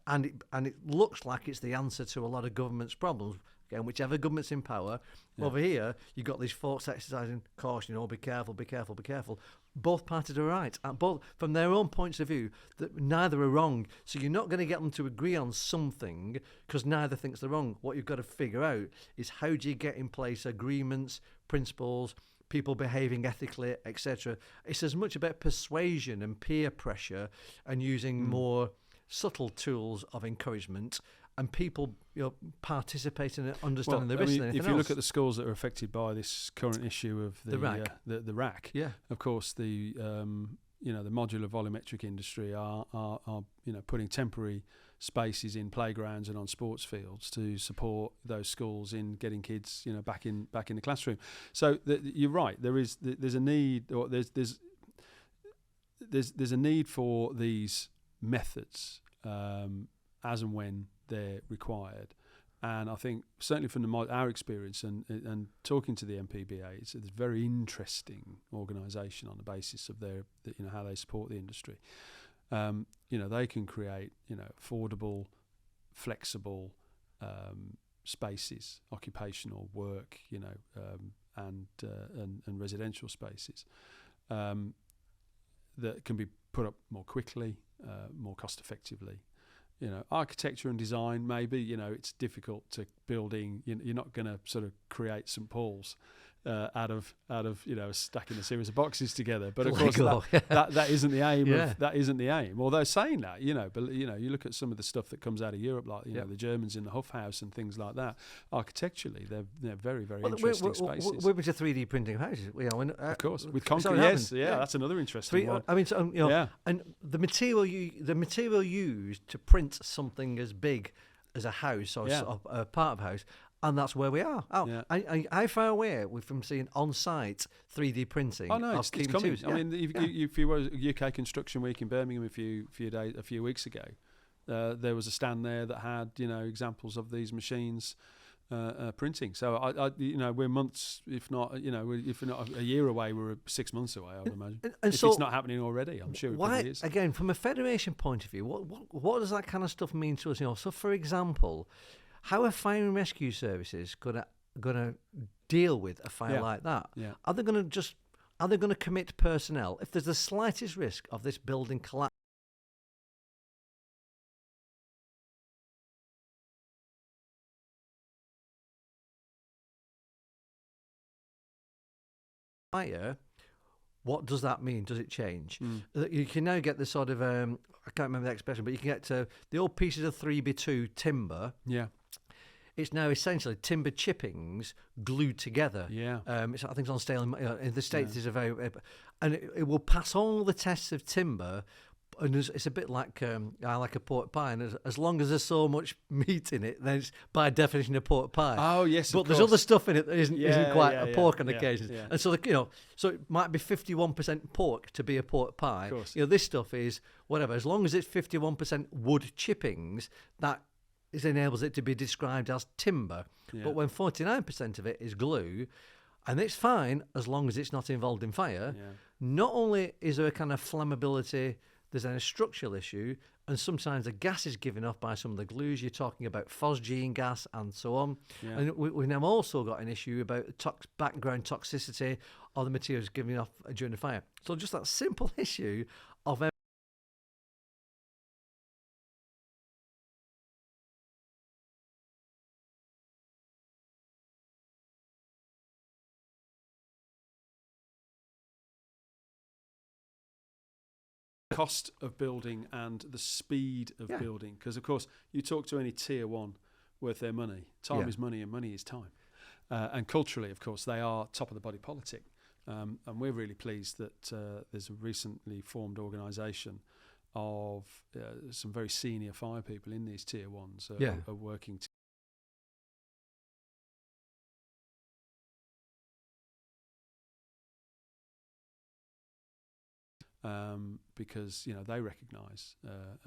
and it looks like it's the answer to a lot of government's problems. Again, whichever government's in power, over here you've got these folks exercising caution. You know, be careful, be careful, be careful. Both parties are right, both from their own points of view. That neither are wrong. So you're not going to get them to agree on something because neither thinks they're wrong. What you've got to figure out is how do you get in place agreements, principles, people behaving ethically, etc. It's as much about persuasion and peer pressure and using more subtle tools of encouragement and people, you know, participating and understanding the risks. If you look at the schools that are affected by this current issue of the rack, of course the the modular volumetric industry are putting temporary spaces in playgrounds and on sports fields to support those schools in getting kids back in the classroom. So you're right. There's a need, or there's a need for these methods as and when they're required. And I think certainly from our experience and talking to the MPBA, it's a very interesting organisation on the basis of their how they support the industry. They can create affordable, flexible spaces, occupational work, and residential spaces that can be put up more quickly, more cost effectively. Architecture and design, maybe, it's difficult to building. You're not going to sort of create St. Paul's out of stacking a series of boxes together. But of course, that isn't the aim. That isn't the aim. Although saying that, you look at some of the stuff that comes out of Europe, like the Germans in the Huff House and things like that. Architecturally, they're very, very interesting spaces. We're to 3D printing houses, of course, with concrete. That's another interesting one. I mean, and the material used to print something as big as a house or a part of a house. And that's where we are. How far away are we from seeing on-site 3D printing? Oh no, it's coming. I mean, if you were UK Construction Week in Birmingham a few weeks ago, there was a stand there that had examples of these machines printing. So we're months, if not a year away, we're 6 months away. I would imagine. And if so, it's not happening already, I'm sure it probably is. Again, from a federation point of view, what does that kind of stuff mean to us? So, for example, how are fire and rescue services gonna deal with a fire like that? Yeah. Are they going to commit personnel if there's the slightest risk of this building collapse? Fire. What does that mean? Does it change? You can now get the sort of I can't remember the expression, but you can get to the old pieces of 3x2 timber. Yeah. It's now essentially timber chippings glued together. Yeah. I think it's on sale in the States. Is a very, and it will pass all the tests of timber. And it's a bit like a pork pie, and as long as there's so much meat in it, then it's by definition a pork pie. Oh yes, but there's other stuff in it that isn't quite a pork on occasions. Yeah. And so so it might be 51% pork to be a pork pie. Of course. This stuff is whatever. As long as it's 51% wood chippings, that enables it to be described as timber. Yeah. But when 49% of it is glue, and it's fine as long as it's not involved in fire. Yeah. Not only is there a kind of flammability, there's a structural issue, and sometimes the gas is given off by some of the glues. You're talking about phosgene gas and so on. Yeah. And we've now also got an issue about background toxicity of the materials given off during the fire. So just that simple issue of cost of building and the speed of building, because of course you talk to any tier one worth their money. Time is money and money is time. And culturally, of course, they are top of the body politic. And we're really pleased that there's a recently formed organisation of some very senior fire people in these tier ones are working because they recognise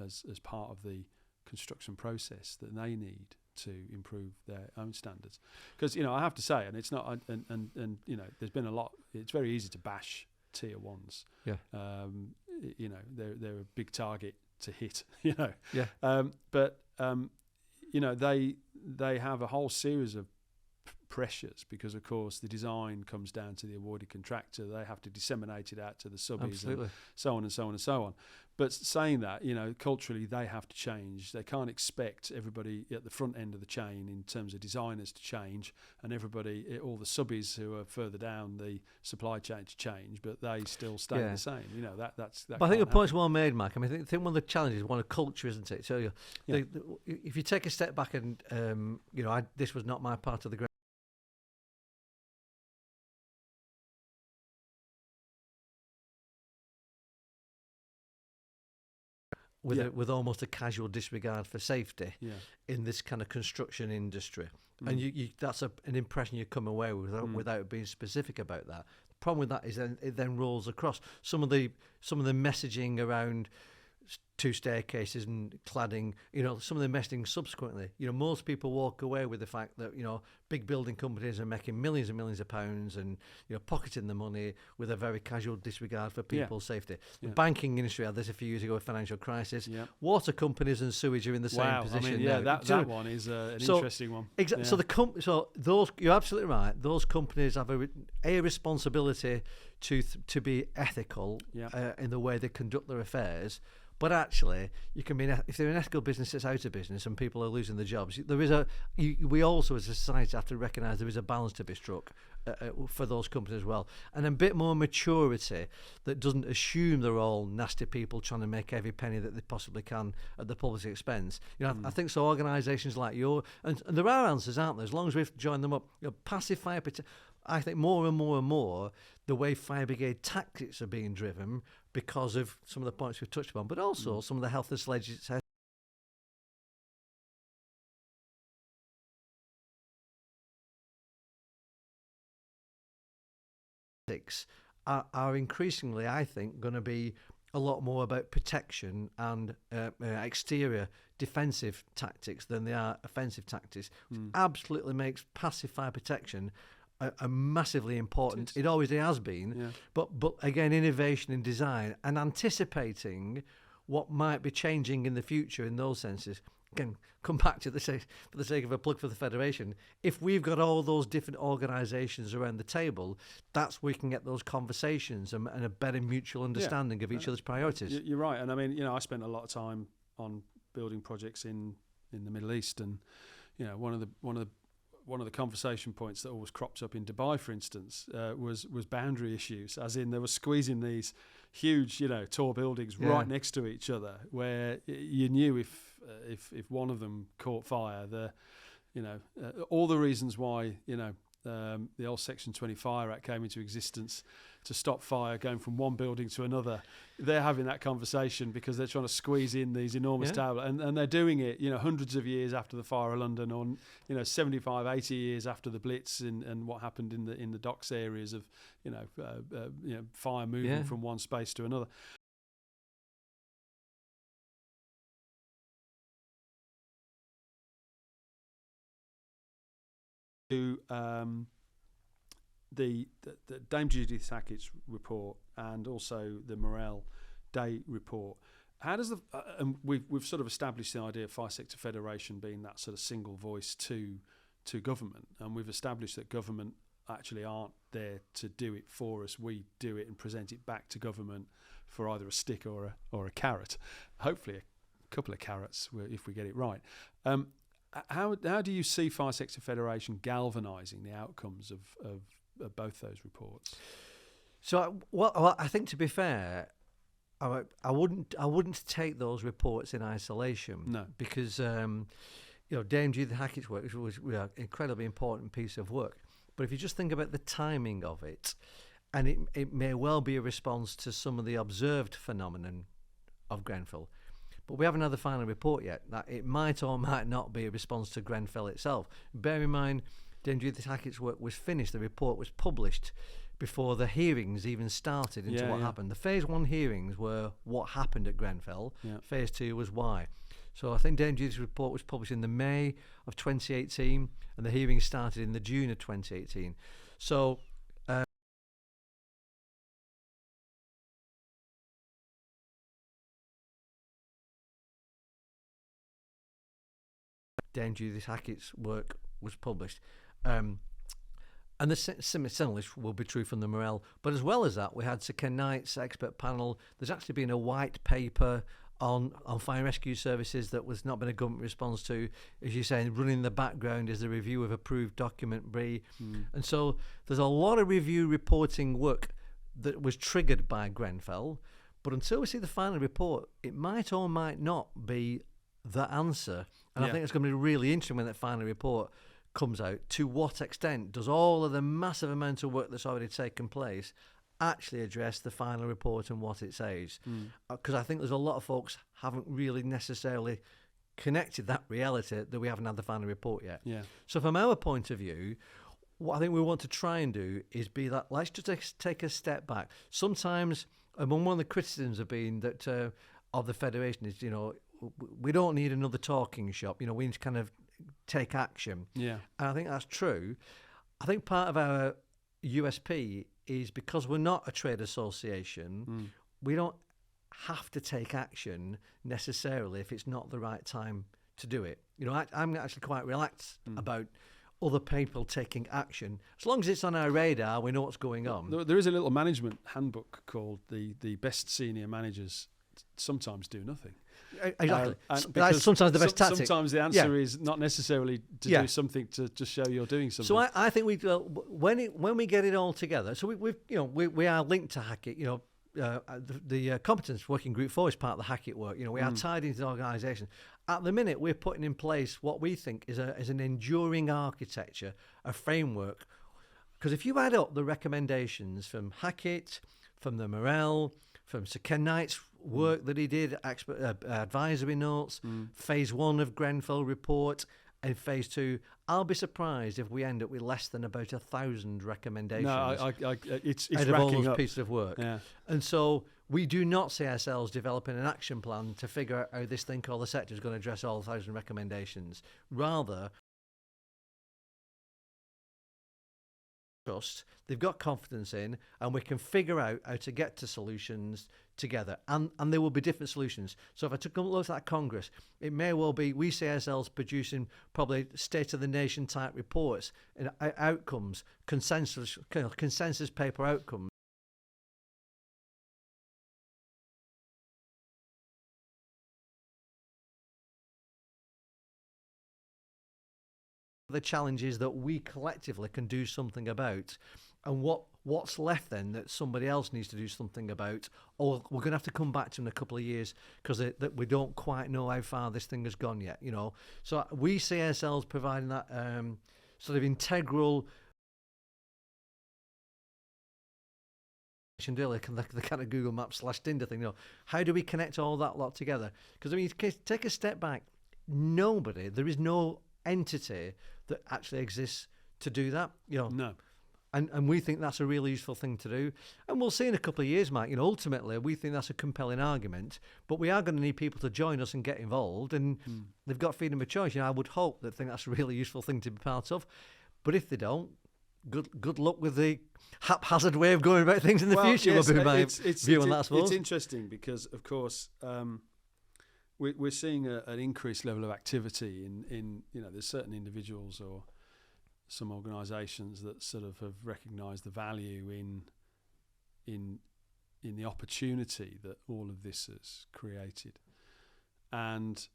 as part of the construction process that they need to improve their own standards. Because I have to say, and it's not, and there's been a lot. It's very easy to bash tier ones. Yeah. They're a big target to hit. Yeah. But they have a whole series of pressures because, of course, the design comes down to the awarded contractor. They have to disseminate it out to the subbies, Absolutely. and so on and so on and so on. But saying that, culturally they have to change. They can't expect everybody at the front end of the chain in terms of designers to change, and all the subbies who are further down the supply chain to change, but they still stay the same. That's. But I think the point's well made, Mike. I mean, I think one of the challenges is one of culture, isn't it? So if you take a step back and this was not my part of the with almost a casual disregard for safety in this kind of construction industry. And you that's an impression you come away with without being specific about that. The problem with that is it then rolls across some of the messaging around two staircases and cladding, some of the messaging subsequently. Most people walk away with the fact that, big building companies are making millions and millions of pounds and, pocketing the money with a very casual disregard for people's safety. The banking industry had this a few years ago with financial crisis. Yeah. Water companies and sewage are in the same position now. That one is an interesting one. Exactly. Yeah. So those, you're absolutely right. Those companies have a responsibility to be ethical in the way they conduct their affairs. But actually, you can be if they're an ethical business that's out of business and people are losing their jobs. We also as a society have to recognise there is a balance to be struck for those companies as well, and a bit more maturity that doesn't assume they're all nasty people trying to make every penny that they possibly can at the public's expense. I think so. Organisations like yours, and there are answers, aren't there? As long as we've joined them up, passive fire protection. I think more and more and more the way fire brigade tactics are being driven because of some of the points we've touched upon, but also some of the health and legislation are increasingly, I think, going to be a lot more about protection and exterior defensive tactics than they are offensive tactics, which absolutely makes passive fire protection a massively important. It always has been, but again, innovation in design and anticipating what might be changing in the future in those senses. Again, come back to for the sake of a plug for the Federation. If we've got all those different organisations around the table, that's where we can get those conversations and a better mutual understanding of each other's priorities. You're right, and I mean, I spent a lot of time on building projects in the Middle East, and one of the conversation points that always crops up in Dubai, for instance, was boundary issues, as in they were squeezing these huge, tall buildings right next to each other, where you knew if one of them caught fire, all the reasons why the old Section 20 Fire Act came into existence to stop fire going from one building to another. They're having that conversation because they're trying to squeeze in these enormous towers, and they're doing it, hundreds of years after the fire of London, or 75, 80 years after the Blitz, and what happened in the docks areas of fire moving from one space to another. To the Dame Judith Hackett's report and also the Morel Day report. How does and we've sort of established the idea of Fire Sector Federation being that sort of single voice to government, and we've established that government actually aren't there to do it for us. We do it and present it back to government for either a stick or a carrot. Hopefully, a couple of carrots if we get it right. How do you see Fire Sector Federation galvanizing the outcomes of both those reports? So, I think, to be fair, I wouldn't take those reports in isolation. No, because Dame Judith Hackett's work was an incredibly important piece of work. But if you just think about the timing of it, and it may well be a response to some of the observed phenomenon of Grenfell, but we haven't had the final report yet. That it might or might not be a response to Grenfell itself. Bear in mind, Dame Judith Hackett's work was finished. The report was published before the hearings even started into what happened. The phase 1 hearings were what happened at Grenfell. Phase 2 was why. So I think Dame Judith's report was published in the May of 2018, and the hearings started in the June of 2018. So Dame Judith Hackett's work was published. And the similar will be true from the Morel. But as well as that, we had Sir Ken Knight's expert panel. There's actually been a white paper on fire and rescue services that was not been a government response to. As you're saying, running in the background is the review of approved document B. And so there's a lot of review reporting work that was triggered by Grenfell. But until we see the final report, it might or might not be the answer. And I think it's going to be really interesting when that final report comes out. To what extent does all of the massive amount of work that's already taken place actually address the final report and what it says? Because I think there's a lot of folks haven't really necessarily connected that reality that we haven't had the final report yet. So from our point of view, what I think we want to try and do is be that, let's just take a step back. Sometimes, one of the criticisms have been that of the Federation is, we don't need another talking shop. We need to kind of take action. And I think that's true. I think part of our USP is because we're not a trade association, we don't have to take action necessarily if it's not the right time to do it. I'm actually quite relaxed about other people taking action. As long as it's on our radar, we know what's going on. There is a little management handbook called the Best Senior Managers Sometimes Do Nothing. Exactly. That's sometimes the best tactic. Sometimes the answer is not necessarily to do something to just show you're doing something. So I think when we get it all together. So we are linked to Hackett. The Competence Working Group 4 is part of the Hackett work. We are tied into the organisation. At the minute, we're putting in place what we think is an enduring architecture, a framework. Because if you add up the recommendations from Hackett, from the Morel, from Sir Ken Knight's work that he did, advisory notes, phase 1 of Grenfell report, and phase 2, I'll be surprised if we end up with less than about 1,000 recommendations. No, it's out of all racking those up. pieces of work. And so we do not see ourselves developing an action plan to figure out how this thing called the sector is going to address all 1,000 recommendations. Rather, trust, they've got confidence in, and we can figure out how to get to solutions together, and there will be different solutions. So if I took a look at that Congress, it may well be we see ourselves producing probably state of the nation type reports and outcomes, consensus paper outcomes. The challenges that we collectively can do something about, and what's left then that somebody else needs to do something about, or we're going to have to come back to in a couple of years because that we don't quite know how far this thing has gone yet. So we see ourselves providing that sort of integral. The kind of Google Maps / Tinder thing. How do we connect all that lot together? Because take a step back. There is no entity that actually exists to do that. No. And we think that's a really useful thing to do. And we'll see in a couple of years, Mike, ultimately we think that's a compelling argument, but we are going to need people to join us and get involved, and they've got freedom of choice. I would hope they think that's a really useful thing to be part of. But if they don't, good luck with the haphazard way of going about things in the future. Yes, will be my view on that, I suppose. It's interesting because, of course, we're seeing an increased level of activity in there's certain individuals or some organisations that sort of have recognised the value in the opportunity that all of this has created, and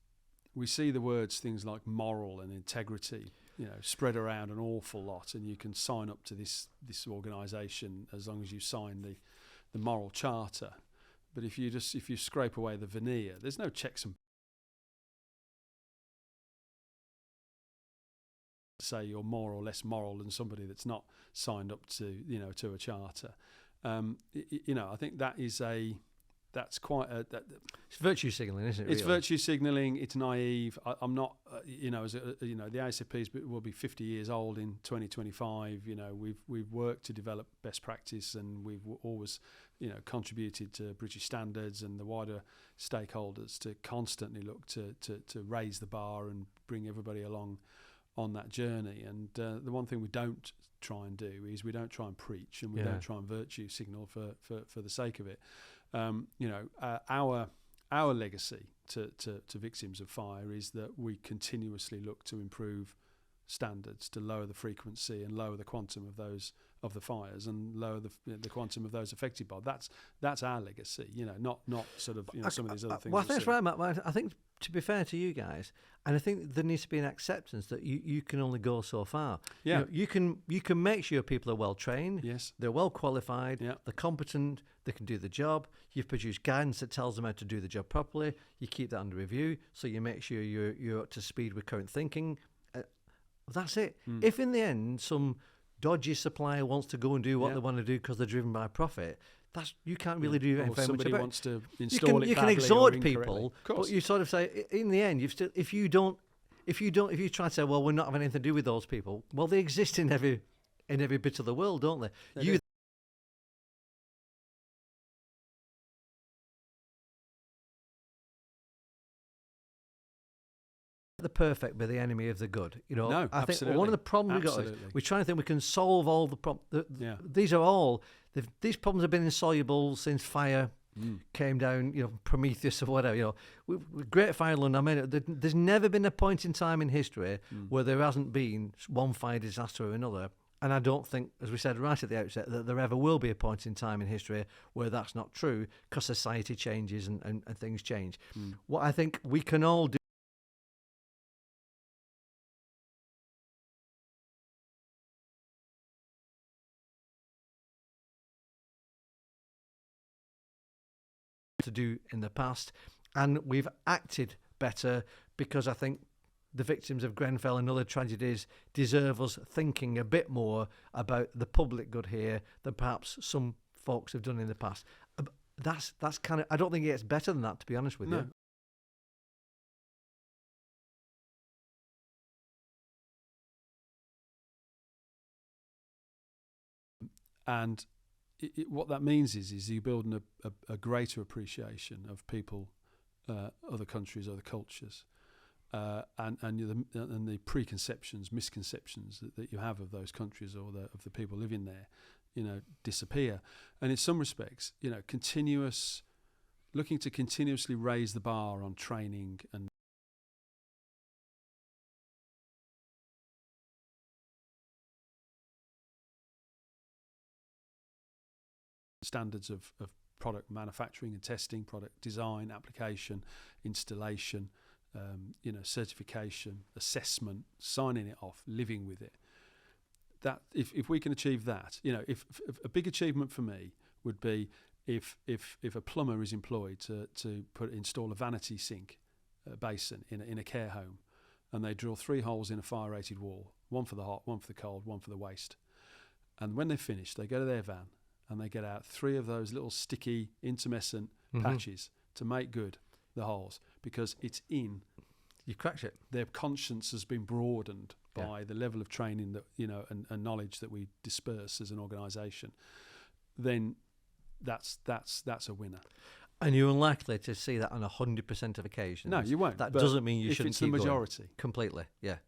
we see the words things like moral and integrity spread around an awful lot, and you can sign up to this organisation as long as you sign the moral charter. But if you scrape away the veneer, there's no checks and say you're more or less moral than somebody that's not signed up to to a charter. I think that's quite it's virtue signalling, isn't it? It's really? virtue signalling. It's naive. I'm not, the ASFP will be 50 years old in 2025. We've worked to develop best practice, and we've always, contributed to British standards and the wider stakeholders to constantly look to raise the bar and bring everybody along on that journey. And the one thing we don't try and do is we don't try and preach, and we don't try and virtue signal for the sake of it. Our legacy to victims of fire is that we continuously look to improve standards to lower the frequency and lower the quantum of the fires and lower the quantum of those affected by. That's our legacy. Not sort of some of these other things. Well, I think that's right, Matt. I think, to be fair to you guys, and I think there needs to be an acceptance that you can only go so far. Yeah. You can make sure people are well trained. Yes. They're well qualified. Yeah. They're competent. They can do the job. You've produced guidance that tells them how to do the job properly. You keep that under review, so you make sure you're up to speed with current thinking. That's it. If in the end some dodgy supplier wants to go and do what they want to do because they're driven by profit, you can't really do anything. Somebody wants to install you it. You can badly exhort or people, but you sort of say, in the end, if you try to say, well, we're not having anything to do with those people, well, they exist in every bit of the world, don't they? The perfect be the enemy of the good. No, I think absolutely. one of the problems we've got is we try to think we can solve all the problems. These problems have been insoluble since fire came down, Prometheus or whatever. Great Fire in London, there's never been a point in time in history where there hasn't been one fire disaster or another. And I don't think, as we said right at the outset, that there ever will be a point in time in history where that's not true, because society changes and things change. What I think we can all do to do in the past, and we've acted better, because I think the victims of Grenfell and other tragedies deserve us thinking a bit more about the public good here than perhaps some folks have done in the past. That's kind of, I don't think it gets better than that, to be honest with you. And what that means is you build a greater appreciation of people, other countries, other cultures, and the preconceptions, misconceptions that you have of those countries or of the people living there, disappear. And in some respects, looking to continuously raise the bar on training and standards of product manufacturing and testing, product design, application, installation, certification, assessment, signing it off, living with it. That if we can achieve that, if a big achievement for me would be if a plumber is employed to install a vanity sink basin in a care home, and they drill 3 holes in a fire-rated wall, one for the hot, one for the cold, one for the waste, and when they're finished, they go to their van and they get out 3 of those little sticky, intermittent patches to make good the holes, because it's in. You cracked it. Their conscience has been broadened by the level of training that and knowledge that we disperse as an organisation. Then that's a winner. And you're unlikely to see that on 100% of occasions. No, you won't. That doesn't mean you shouldn't keep going. If it's the majority. Completely, yeah.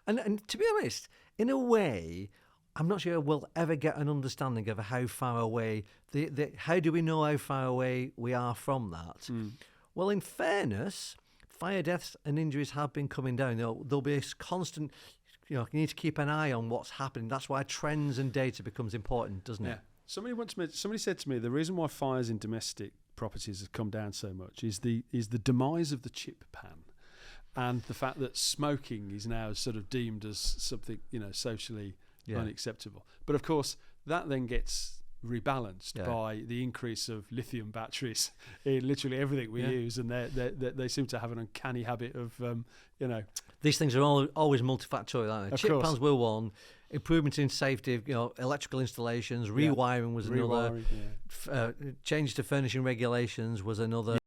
And to be honest, in a way, I'm not sure we'll ever get an understanding of how far away, how do we know how far away we are from that? Well, in fairness, fire deaths and injuries have been coming down. There'll be a constant, you need to keep an eye on what's happening. That's why trends and data becomes important, doesn't it? Somebody said to me, the reason why fires in domestic properties have come down so much is the demise of the chip pan, and the fact that smoking is now sort of deemed as something socially unacceptable. But of course, that then gets rebalanced by the increase of lithium batteries in literally everything we use, and they seem to have an uncanny habit of, These things are always multifactorial, aren't they? Chip plans were one, improvements in safety, electrical installations, rewiring was another, changes to furnishing regulations was another.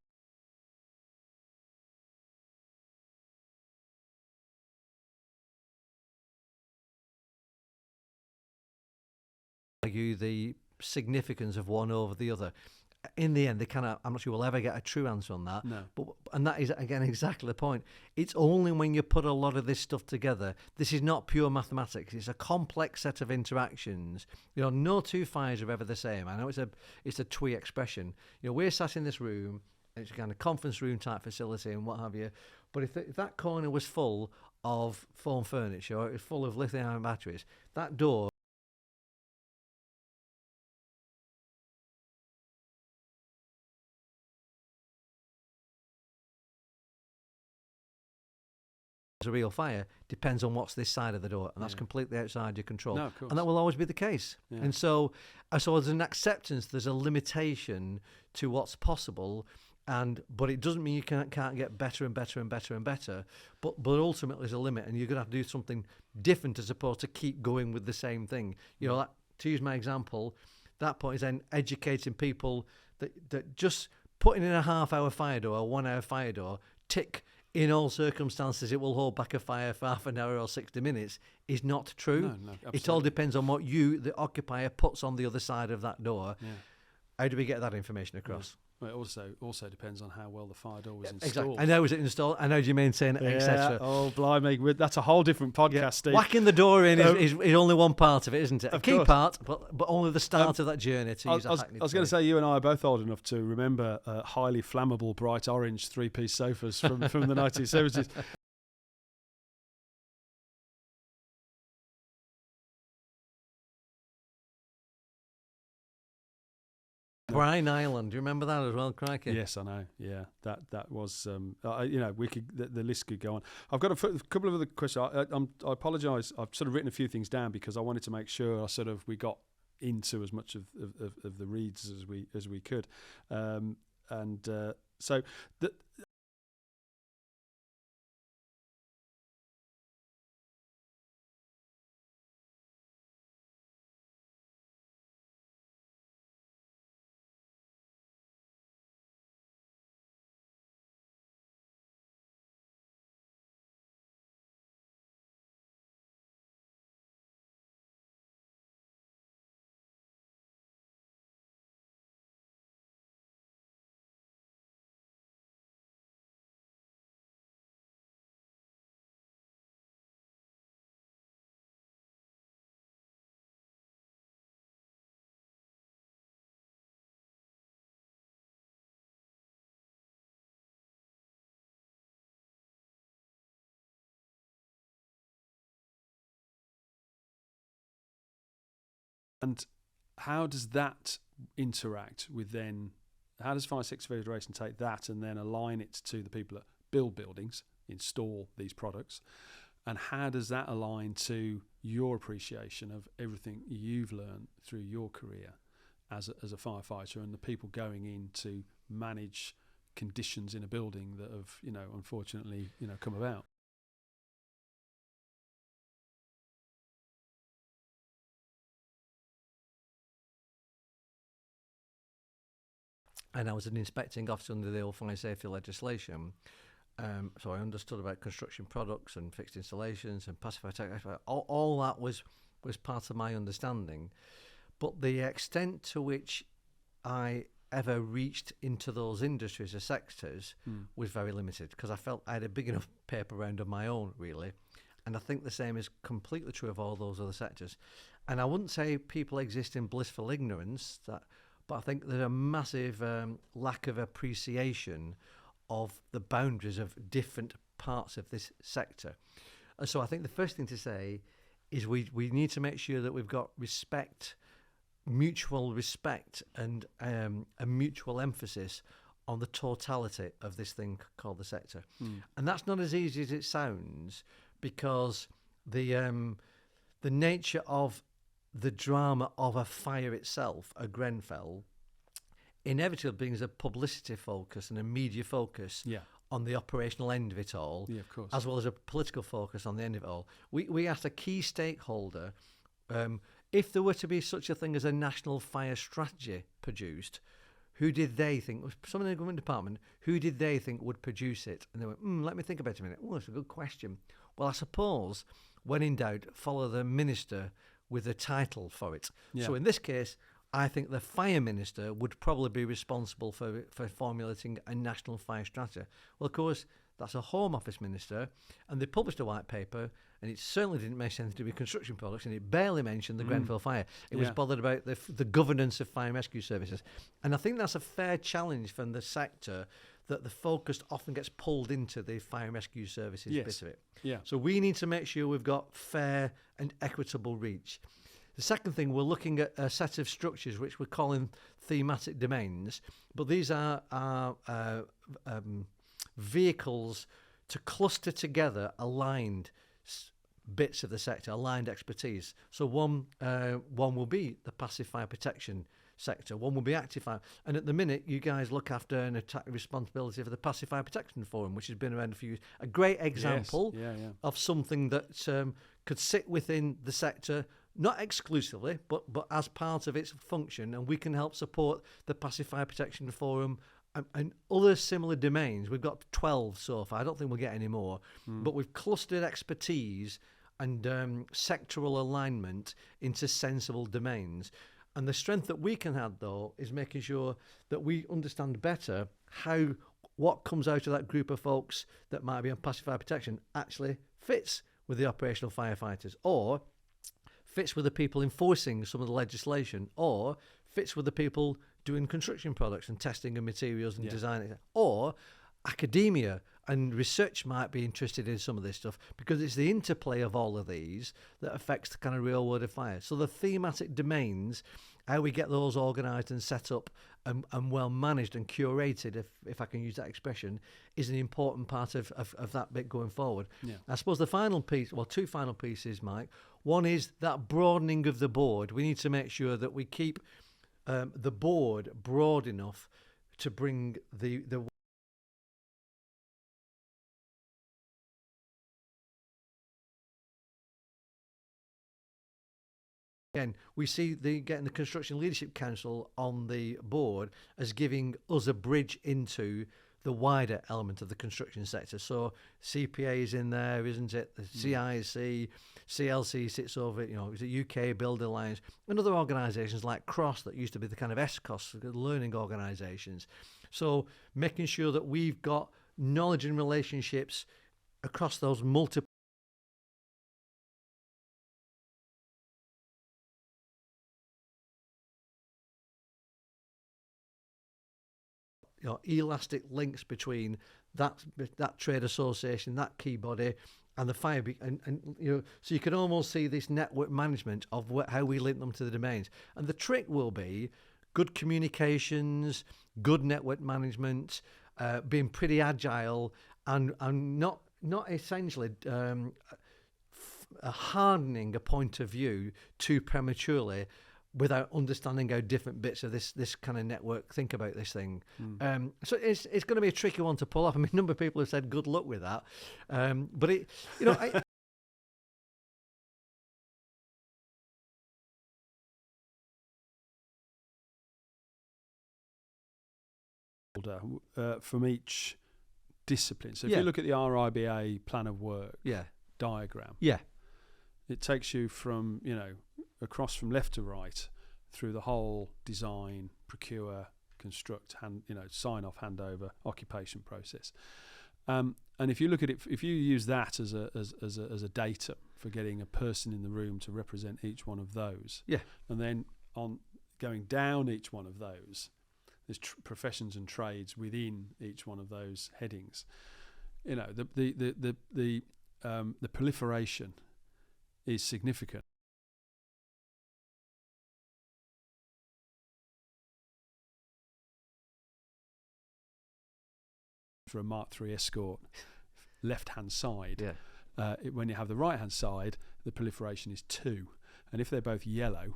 Argue the significance of one over the other. In the end, I'm not sure we'll ever get a true answer on that. No. And that is, again, exactly the point. It's only when you put a lot of this stuff together. This is not pure mathematics. It's a complex set of interactions. No two fires are ever the same. I know it's a twee expression. We're sat in this room. It's a kind of conference room type facility and what have you. But if that corner was full of foam furniture, or it was full of lithium-ion batteries, that door a real fire depends on what's this side of the door, and that's completely outside your control. No, of course. And that will always be the case. And so there's an acceptance, there's a limitation to what's possible, but it doesn't mean you can't get better and better and better and better, but ultimately there's a limit, and you're going to have to do something different as opposed to keep going with the same thing. To use my example, that point is then educating people that just putting in a half-hour fire door or 1 hour fire door, tick, in all circumstances, it will hold back a fire for half an hour or 60 minutes is not true. No, it all depends on what you, the occupier, puts on the other side of that door. Yeah. How do we get that information across? Well, it also depends on how well the fire door was installed. Exactly. I know, was it installed? I know, do you maintain it, etc. Oh, blimey. That's a whole different podcast, Steve. Whacking the door in is only one part of it, isn't it? A key course. Part, but only the start of that journey, to use a hackneyed I was going to say, you and I are both old enough to remember highly flammable, bright orange three-piece sofas from the 1970s. Brine Island, do you remember that as well, crikey? Yes, I know. Yeah, that was. We could. The list could go on. I've got a couple of other questions. I apologise. I've sort of written a few things down because I wanted to make sure we got into as much of the reads as we could, so the. And how does that interact with then? How does Fire Safety Federation take that and then align it to the people that build buildings, install these products, and how does that align to your appreciation of everything you've learned through your career as a firefighter and the people going in to manage conditions in a building that have, unfortunately, come about? And I was an inspecting officer under the old fire safety legislation. So I understood about construction products and fixed installations and pacifier technology. All that was part of my understanding. But the extent to which I ever reached into those industries or sectors was very limited because I felt I had a big enough paper round of my own, really. And I think the same is completely true of all those other sectors. And I wouldn't say people exist in blissful ignorance, but I think there's a massive lack of appreciation of the boundaries of different parts of this sector. And so I think the first thing to say is we need to make sure that we've got respect, mutual respect, and a mutual emphasis on the totality of this thing called the sector. And that's not as easy as it sounds, because the nature of the drama of a fire itself, a Grenfell, inevitably brings a publicity focus and a media focus on the operational end of it all, of course, as well as a political focus on the end of it all. We asked a key stakeholder if there were to be such a thing as a national fire strategy produced, who did they think, someone in the government department, who did they think would produce it? And they went, let me think about it a minute. Oh, that's a good question. Well, I suppose, when in doubt, follow the minister with a title for it. Yeah. So in this case, I think the fire minister would probably be responsible for formulating a national fire strategy. Well, of course, that's a Home Office minister, and they published a white paper, and it certainly didn't mention anything to do with construction products, and it barely mentioned the Grenfell fire. It was bothered about the governance of fire and rescue services. And I think that's a fair challenge from the sector, that the focus often gets pulled into the fire and rescue services bit of it. Yeah. So we need to make sure we've got fair and equitable reach. The second thing, we're looking at a set of structures which we're calling thematic domains, but these are vehicles to cluster together aligned bits of the sector, aligned expertise. So one will be the passive fire protection sector, one will be active fire, and at the minute you guys look after and attack responsibility for the passive fire protection forum, which has been around a few years. A great example of something that could sit within the sector, not exclusively, but as part of its function, and we can help support the passive fire protection forum and other similar domains. We've got 12 so far. I don't think we'll get any more, but we've clustered expertise and sectoral alignment into sensible domains. And the strength that we can have, though, is making sure that we understand better what comes out of that group of folks that might be on passive fire protection actually fits with the operational firefighters, or fits with the people enforcing some of the legislation, or fits with the people doing construction products and testing of materials and designing, or academia and research might be interested in some of this stuff, because it's the interplay of all of these that affects the kind of real world of fire. So the thematic domains, how we get those organised and set up and well managed and curated, if I can use that expression, is an important part of that bit going forward. Yeah. I suppose the final piece, well, two final pieces, Mike. One is that broadening of the board. We need to make sure that we keep the board broad enough to bring the Again, we see getting the Construction Leadership Council on the board as giving us a bridge into the wider element of the construction sector. So CPA is in there, isn't it? The CIC, CLC sits over, is it UK Build Alliance, and other organisations like CROSS that used to be the kind of ESCOS, the learning organisations. So making sure that we've got knowledge and relationships across those multiple elastic links between that trade association, that key body, and the fire, so you can almost see this network management of how we link them to the domains. And the trick will be good communications, good network management, being pretty agile, and not essentially hardening a point of view too prematurely, without understanding how different bits of this kind of network think about this thing. So it's going to be a tricky one to pull off. I mean, a number of people have said good luck with that. But it, from each discipline. So if you look at the RIBA plan of work diagram, it takes you from, across from left to right through the whole design, procure, construct, sign off, handover, occupation process. And if you look at it, if you use that as a data for getting a person in the room to represent each one of those, and then on going down each one of those, there's professions and trades within each one of those headings. The proliferation is significant. For a Mark III Escort, left-hand side. When you have the right-hand side, the proliferation is 2. and if they're both yellow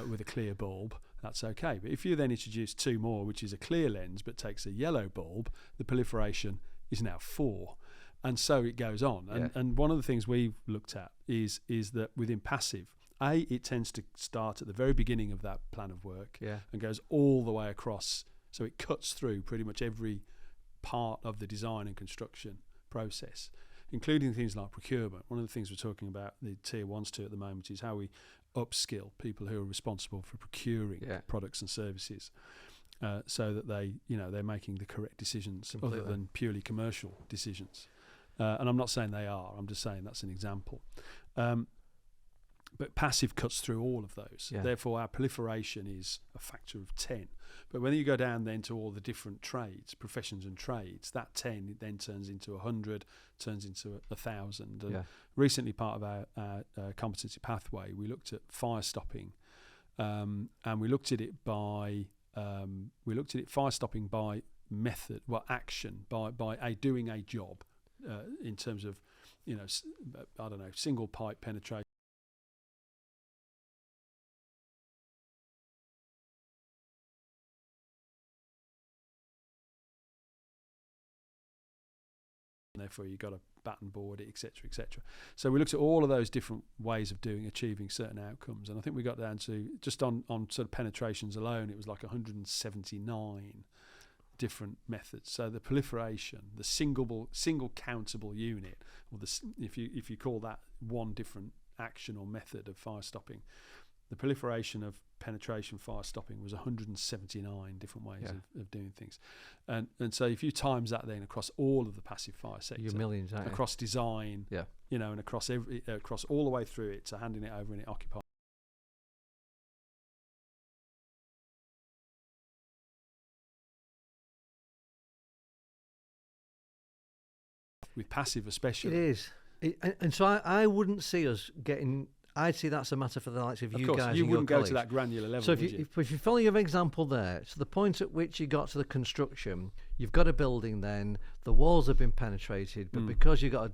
with a clear bulb, that's okay. But if you then introduce two more, which is a clear lens but takes a yellow bulb, the proliferation is now 4. And so it goes on. And one of the things we've looked at is that within passive, it tends to start at the very beginning of that plan of work and goes all the way across. So it cuts through pretty much every part of the design and construction process, including things like procurement. One of the things we're talking about the tier ones to at the moment is how we upskill people who are responsible for procuring products and services, so that they're making the correct decisions other than purely commercial decisions. And I'm not saying they are. I'm just saying that's an example. But passive cuts through all of those. Yeah. Therefore, our proliferation is a factor of 10. But when you go down then to all the different trades, professions and trades, that 10 then turns into 100, turns into 1,000. And recently, part of our competency pathway, we looked at fire stopping, and we looked at it fire stopping by method, action, by doing a job, in terms of, single pipe penetration. Therefore, you've got to batten board it, etc., etc. So we looked at all of those different ways of achieving certain outcomes, and I think we got down to just on sort of penetrations alone, it was like 179 different methods. So the proliferation, the single countable unit, or if you call that one different action or method of fire stopping, the proliferation of penetration fire stopping was 179 different ways of doing things, and so if you times that then across all of the passive fire sector, you're millions, aren't you? Across design, and across all the way through it to handing it over and it occupies. With passive especially. It is. And so I wouldn't see us getting... I'd see that's a matter for the likes of you guys. You wouldn't go to that granular level, so if you follow your example there, to the point at which you got to the construction, you've got a building then, the walls have been penetrated, but because you've got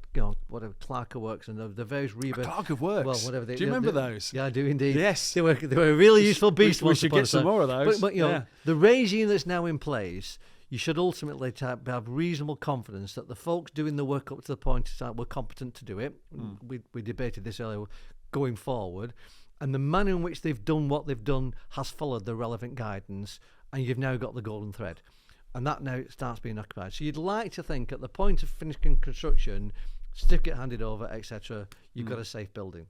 whatever, Clark of Works and the various rebate... Clark of Works? Well, whatever do you remember those? Yeah, I do indeed. Yes. They were a really useful beast. We should get some more of those. But the regime that's now in place... You should ultimately have reasonable confidence that the folks doing the work up to the point that were competent to do it. We debated this earlier, going forward, and the manner in which they've done what they've done has followed the relevant guidance, and you've now got the golden thread, and that now starts being occupied. So you'd like to think at the point of finishing construction, certificate handed over, etc., you've got a safe building.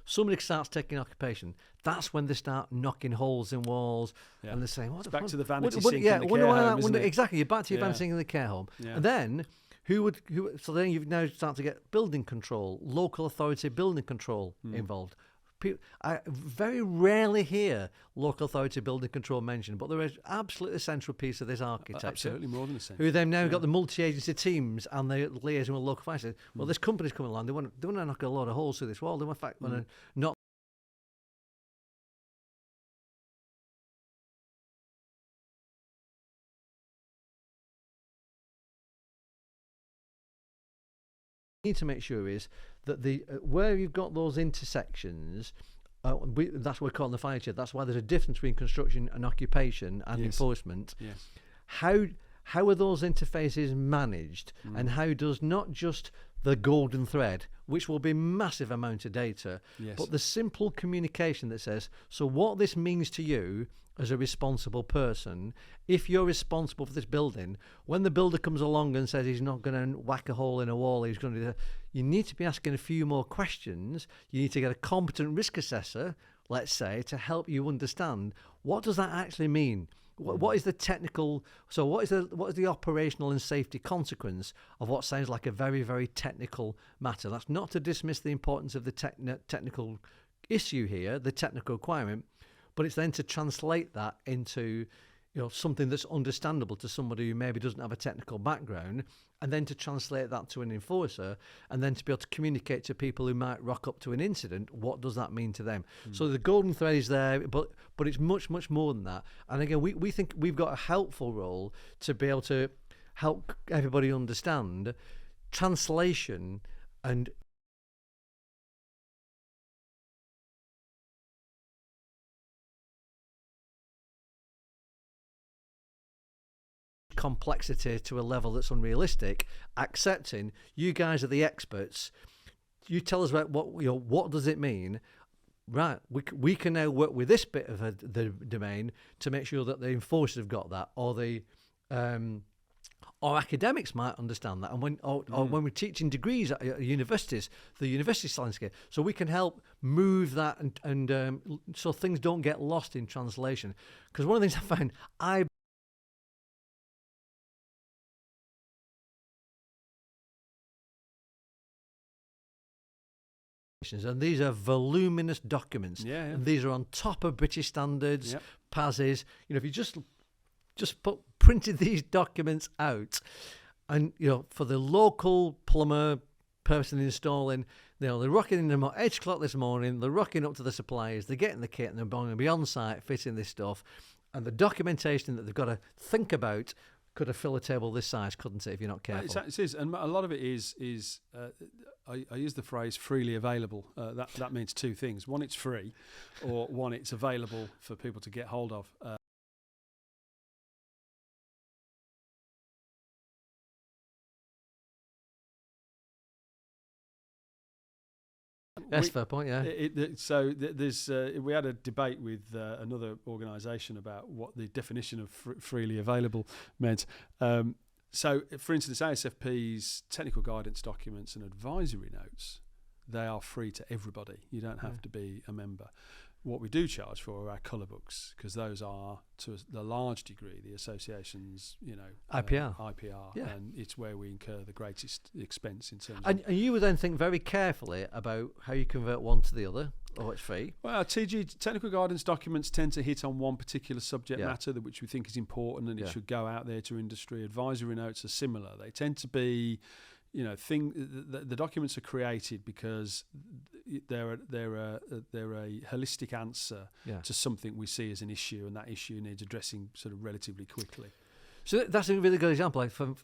Somebody starts taking occupation. That's when they start knocking holes in walls, and they're saying, "What?" Back to the vanity sink in the care home, isn't it? Exactly. You're back to your vanity sink in the care home, and then so then you've now started to get building control, local authority building control involved. I very rarely hear local authority building control mentioned, but they're an absolutely central piece of this architecture. Absolutely, more than essential. Who they've now got the multi-agency teams and they liaison with local authorities. Well, this company's coming along. They want to knock a load of holes through this wall. They in fact want to not. Need to make sure is that where you've got those intersections, that's what we're calling the fire chair. That's why there's a difference between construction and occupation and enforcement. Yes. How are those interfaces managed, and how does not just the golden thread, which will be massive amount of data, but the simple communication that says, so what this means to you as a responsible person, if you're responsible for this building, when the builder comes along and says he's not going to whack a hole in a wall, he's going to do that, you need to be asking a few more questions. You need to get a competent risk assessor, let's say, to help you understand what does that actually mean. What is the technical? So what is the operational and safety consequence of what sounds like a very, very technical matter? That's not to dismiss the importance of the technical issue here, the technical requirement, but it's then to translate that into something that's understandable to somebody who maybe doesn't have a technical background, and then to translate that to an enforcer, and then to be able to communicate to people who might rock up to an incident, what does that mean to them? So the golden thread is there, but it's much, much more than that. And again, we think we've got a helpful role to be able to help everybody understand translation and complexity to a level that's unrealistic, accepting you guys are the experts. You tell us about what does it mean. Right, we can now work with this bit of the domain to make sure that the enforcers have got that, or the or academics might understand that, and when we're teaching degrees at universities, the university landscape, so we can help move that and so things don't get lost in translation. Because one of the things I find, and these are voluminous documents, and these are on top of British standards, PASs. If you just printed these documents out, and for the local plumber person installing, they're rocking in them at 8 o'clock this morning, they're rocking up to the suppliers, they're getting the kit, and they're going to be on site fitting this stuff, and the documentation that they've got to think about could have filled a table this size, couldn't it, if you're not careful? It is, and a lot of it is I use the phrase freely available. That means two things. One, it's free, or one, it's available for people to get hold of. That's a fair point, yeah. We had a debate with another organisation about what the definition of freely available meant. So, for instance, ASFP's technical guidance documents and advisory notes, they are free to everybody. You don't have to be a member. What we do charge for are our colour books, because those are, to the large degree, the association's, IPR, and it's where we incur the greatest expense in terms of... And you would then think very carefully about how you convert one to the other, or it's free. Well, technical guidance documents tend to hit on one particular subject matter which we think is important, and it should go out there to industry. Advisory notes are similar. They tend to be... the documents are created because they're a holistic answer to something we see as an issue, and that issue needs addressing sort of relatively quickly. So that's a really good example. Like from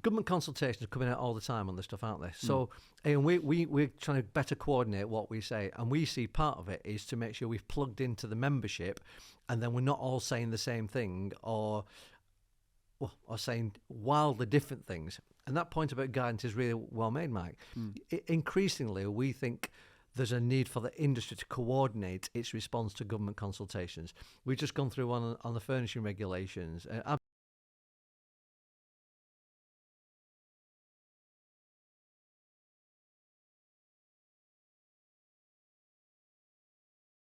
government consultations are coming out all the time on this stuff, aren't they? So and we're trying to better coordinate what we say, and we see part of it is to make sure we've plugged into the membership, and then we're not all saying the same thing or saying wildly different things. And that point about guidance is really well made, Mike. Increasingly, we think there's a need for the industry to coordinate its response to government consultations. We've just gone through one on the furnishing regulations.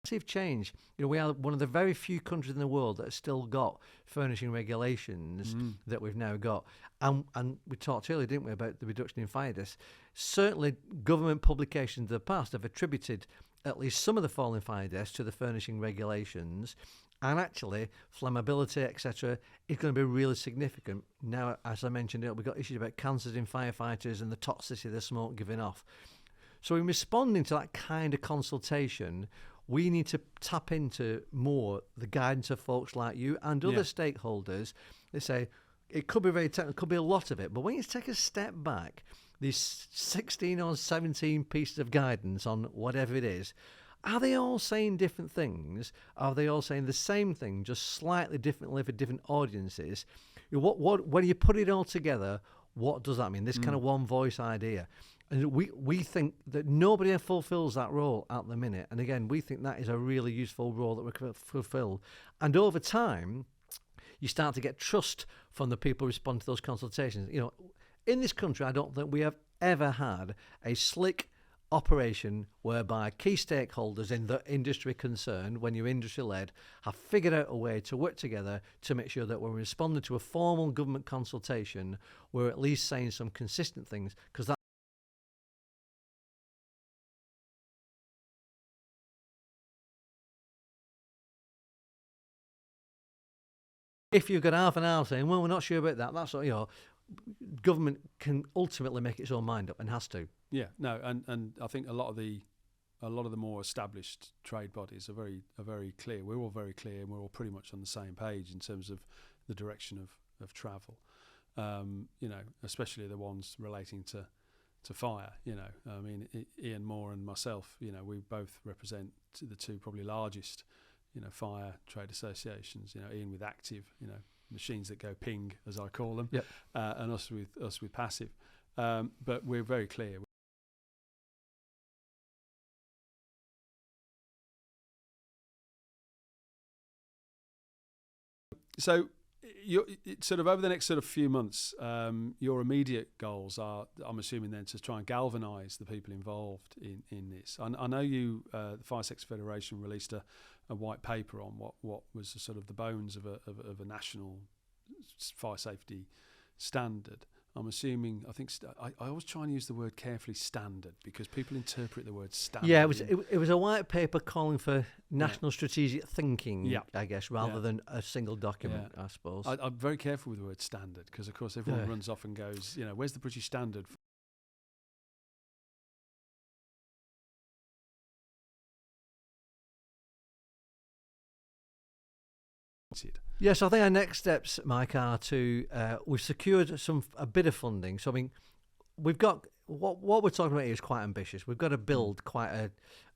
Massive change. We are one of the very few countries in the world that have still got furnishing regulations that we've now got. And we talked earlier, didn't we, about the reduction in fire deaths. Certainly, government publications of the past have attributed at least some of the fall in fire deaths to the furnishing regulations. And actually, flammability, etc., is going to be really significant. Now, as I mentioned earlier, we've got issues about cancers in firefighters and the toxicity of the smoke giving off. So in responding to that kind of consultation, we need to tap into more the guidance of folks like you and other stakeholders. They say it could be very technical, it could be a lot of it, but when you take a step back, these 16 or 17 pieces of guidance on whatever it is, are they all saying different things? Are they all saying the same thing, just slightly differently for different audiences? When you put it all together, what does that mean? This kind of one voice idea. And we think that nobody fulfills that role at the minute. And again, we think that is a really useful role that we can fulfill. And over time, you start to get trust from the people who respond to those consultations. In this country, I don't think we have ever had a slick operation whereby key stakeholders in the industry concerned, when you're industry-led, have figured out a way to work together to make sure that when we're responding to a formal government consultation, we're at least saying some consistent things, because that if you've got half an hour saying, well, we're not sure about that, that's what, government can ultimately make its own mind up and has to. Yeah, no, and I think a lot of the more established trade bodies are very clear. We're all very clear, and we're all pretty much on the same page in terms of the direction of travel. Especially the ones relating to fire. I mean, Ian Moore and myself. We both represent the two probably largest fire trade associations. Ian with Active. machines that go ping, as I call them, Yep. and us with passive. But we're very clear. So, sort of over the next sort of few months, your immediate goals are, I'm assuming, then to try and galvanise the people involved in this. I know you, the Fire Sector Federation, released a white paper on what was sort of the bones of a national fire safety standard. I'm assuming, I always try and use the word carefully, standard, because people interpret the word standard. Yeah, it was a white paper calling for national strategic thinking, I guess, rather than a single document, I suppose. I'm very careful with the word standard, because, of course, everyone runs off and goes, where's the British standard? Yes, I think our next steps, Mike, are to we've secured a bit of funding. So I mean, we've got what we're talking about here is quite ambitious. We've got to build quite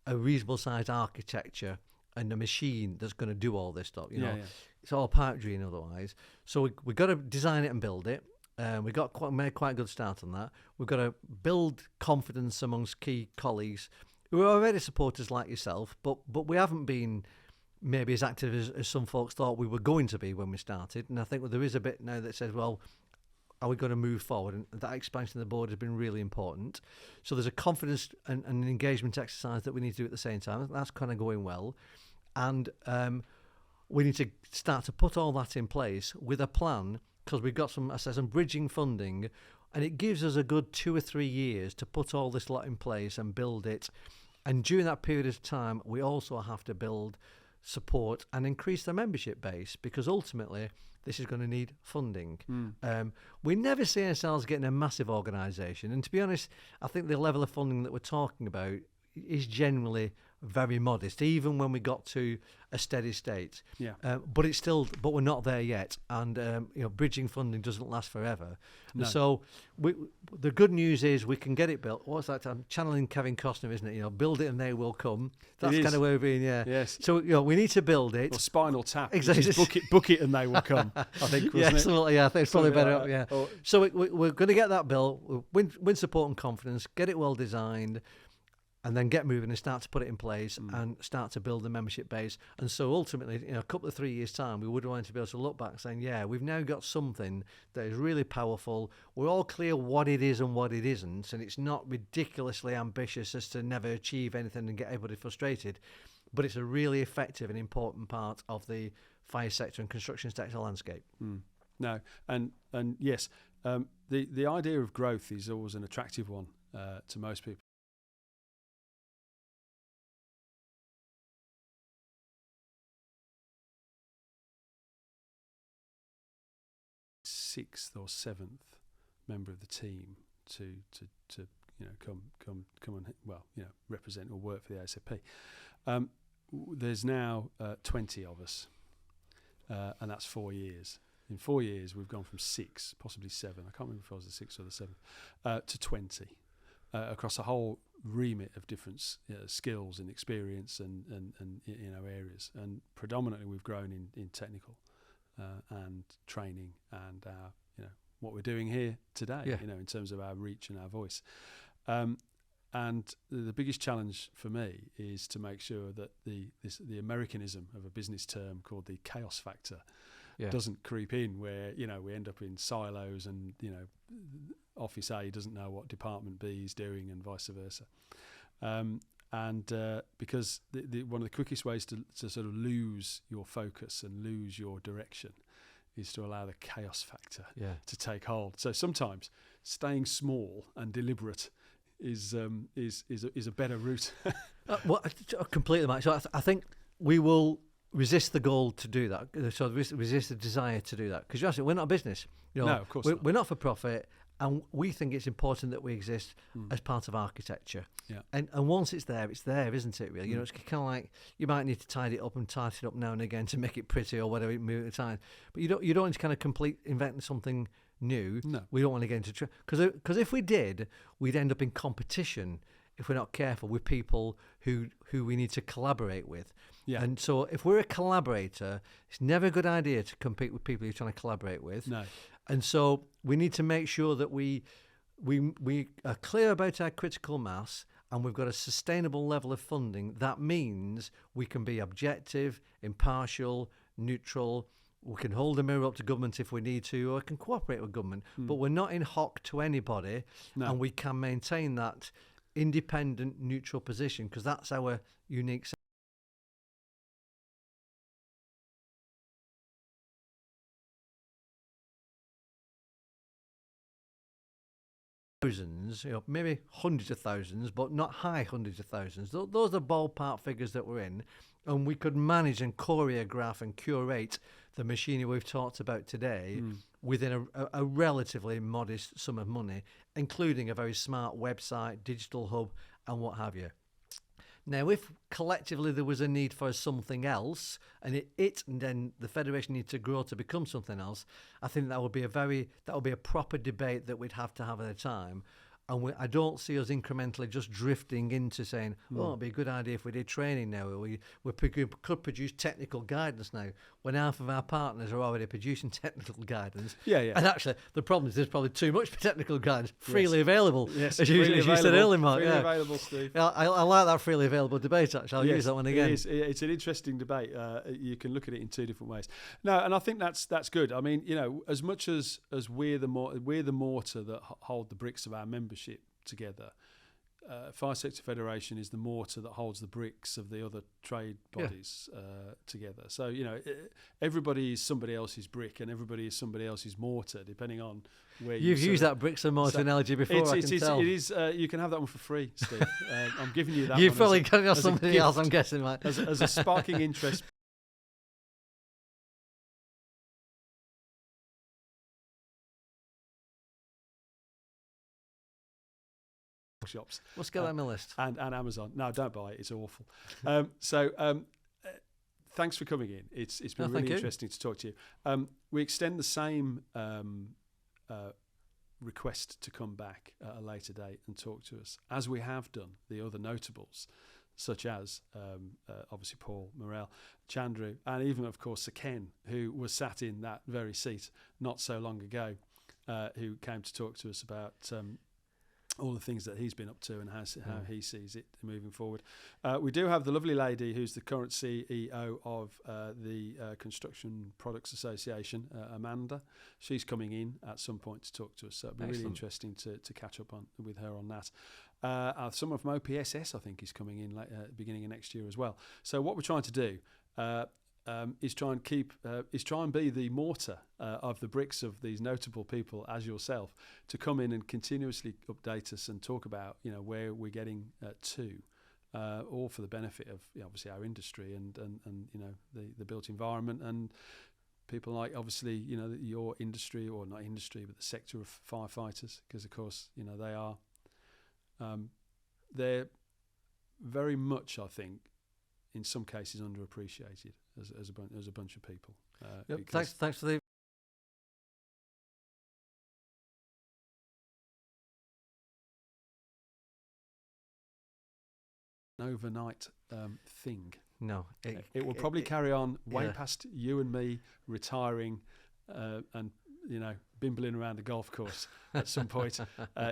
a reasonable sized architecture and a machine that's going to do all this stuff. It's all pipe dream otherwise. So we've got to design it and build it. We made quite a good start on that. We've got to build confidence amongst key colleagues who are already supporters like yourself, but we haven't been maybe as active as some folks thought we were going to be when we started. And I think there is a bit now that says, well, are we going to move forward? And that expansion of the board has been really important. So there's a confidence and an engagement exercise that we need to do at the same time. That's kind of going well. And we need to start to put all that in place with a plan, because we've got some bridging funding, and it gives us a good 2 or 3 years to put all this lot in place and build it. And during that period of time, we also have to build support and increase the membership base, because ultimately this is going to need funding. We never see ourselves getting a massive organisation, and to be honest, I think the level of funding that we're talking about is generally very modest, even when we got to a steady state. But we're not there yet, and bridging funding doesn't last forever. No. So the good news is we can get it built. What's that? I'm channeling Kevin Costner, isn't it? Build it and they will come. That's kind of where we're being. Yeah. Yes. So we need to build it. Or Spinal Tap. Exactly. Book it and they will come. I think. Yeah, absolutely. Yeah, I think it's probably better. Yeah. So we're going to get that built. Win support and confidence. Get it well designed. And then get moving and start to put it in place and start to build the membership base. And so ultimately, a couple of 3 years' time, we would want to be able to look back saying, we've now got something that is really powerful. We're all clear what it is and what it isn't. And it's not ridiculously ambitious as to never achieve anything and get everybody frustrated. But it's a really effective and important part of the fire sector and construction sector landscape. No, and yes, the idea of growth is always an attractive one to most people. Sixth or seventh member of the team to come and represent or work for the ASFP. There's now 20 of us, and that's 4 years. In 4 years, we've gone from 6, possibly 7. I can't remember if I was the 6th or the 7th, to 20 across a whole remit of different skills and experience and areas. And predominantly, we've grown in technical. And training and what we're doing here today, in terms of our reach and our voice. And the biggest challenge for me is to make sure that the Americanism of a business term called the chaos factor doesn't creep in, where we end up in silos and Office A doesn't know what Department B is doing and vice versa. Because one of the quickest ways to sort of lose your focus and lose your direction is to allow the chaos factor to take hold. So sometimes staying small and deliberate is a better route. Completely, Mike. So I think we will resist the goal to do that. So resist the desire to do that, because actually we're not a business. No, of course not. We're not for profit. And we think it's important that we exist as part of architecture. Yeah. And once it's there, isn't it, really? It's kind of like you might need to tidy it up and tighten it up now and again to make it pretty or whatever, move at a time. But you don't want to kind of invent something new. No. We don't want to get into... Because if we did, we'd end up in competition. if we're not careful, with people who we need to collaborate with. Yeah. And so if we're a collaborator, it's never a good idea to compete with people you're trying to collaborate with. No. And so we need to make sure that we are clear about our critical mass, and we've got a sustainable level of funding. That means we can be objective, impartial, neutral. We can hold a mirror up to government if we need to, or we can cooperate with government. But we're not in hock to anybody, and we can maintain that independent, neutral position, because that's our unique thousands, maybe hundreds of thousands, but not high hundreds of thousands. Those are ballpark figures that we're in, and we could manage and choreograph and curate the machinery we've talked about today within a relatively modest sum of money, including a very smart website, digital hub, and what have you. Now, if collectively there was a need for something else, and and then the federation needs to grow to become something else, I think that would be a proper debate that we'd have to have at a time. And I don't see us incrementally just drifting into saying, it'd be a good idea if we did training now. We could produce technical guidance now, when half of our partners are already producing technical guidance. Yeah. And actually, the problem is there's probably too much technical guidance freely available. Yes, as you said earlier, Mark. Freely available, Steve. I like that freely available debate, actually. I'll use that one again. It's an interesting debate. You can look at it in two different ways. No, and I think that's good. I mean, as much as we're the mortar that hold the bricks of our membership together, Fire Sector Federation is the mortar that holds the bricks of the other trade bodies together. So everybody is somebody else's brick, and everybody is somebody else's mortar, depending on where you've used that bricks and mortar analogy before. I can tell. It is. You can have that one for free, Steve. I'm giving you that. You've one probably got it off somebody else, I'm guessing, mate. As a sparking interest. Shops. Let's get that on my list. And Amazon. No, don't buy it. It's awful. Thanks for coming in. It's been really interesting to talk to you. We extend the same request to come back at a later date and talk to us, as we have done the other notables, such as obviously Paul Morell, Chandru, and even, of course, Sir Ken, who was sat in that very seat not so long ago, who came to talk to us about all the things that he's been up to and how he sees it moving forward. We do have the lovely lady who's the current CEO of the Construction Products Association, Amanda. She's coming in at some point to talk to us, so it'll be really interesting to catch up with her on that. Someone from OPSS, I think, is coming in beginning of next year as well. So what we're trying to do is try and be the mortar of the bricks of these notable people as yourself, to come in and continuously update us and talk about where we're getting to, all for the benefit of obviously our industry and the built environment, and people like obviously your industry, or not industry, but the sector of firefighters, because of course they are they're very much, I think, in some cases underappreciated as a bunch of people. Thanks for the overnight thing. No, it will probably carry on way past you and me retiring and bimbling around a golf course at some point.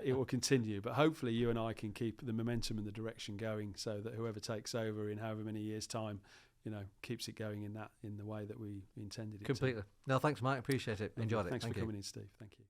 It will continue, but hopefully you and I can keep the momentum and the direction going, so that whoever takes over in however many years' time keeps it going in the way that we intended it completely. No, thanks, Mike. Appreciate it. Enjoyed it. Thanks Thank for you. coming in, Steve. Thank you.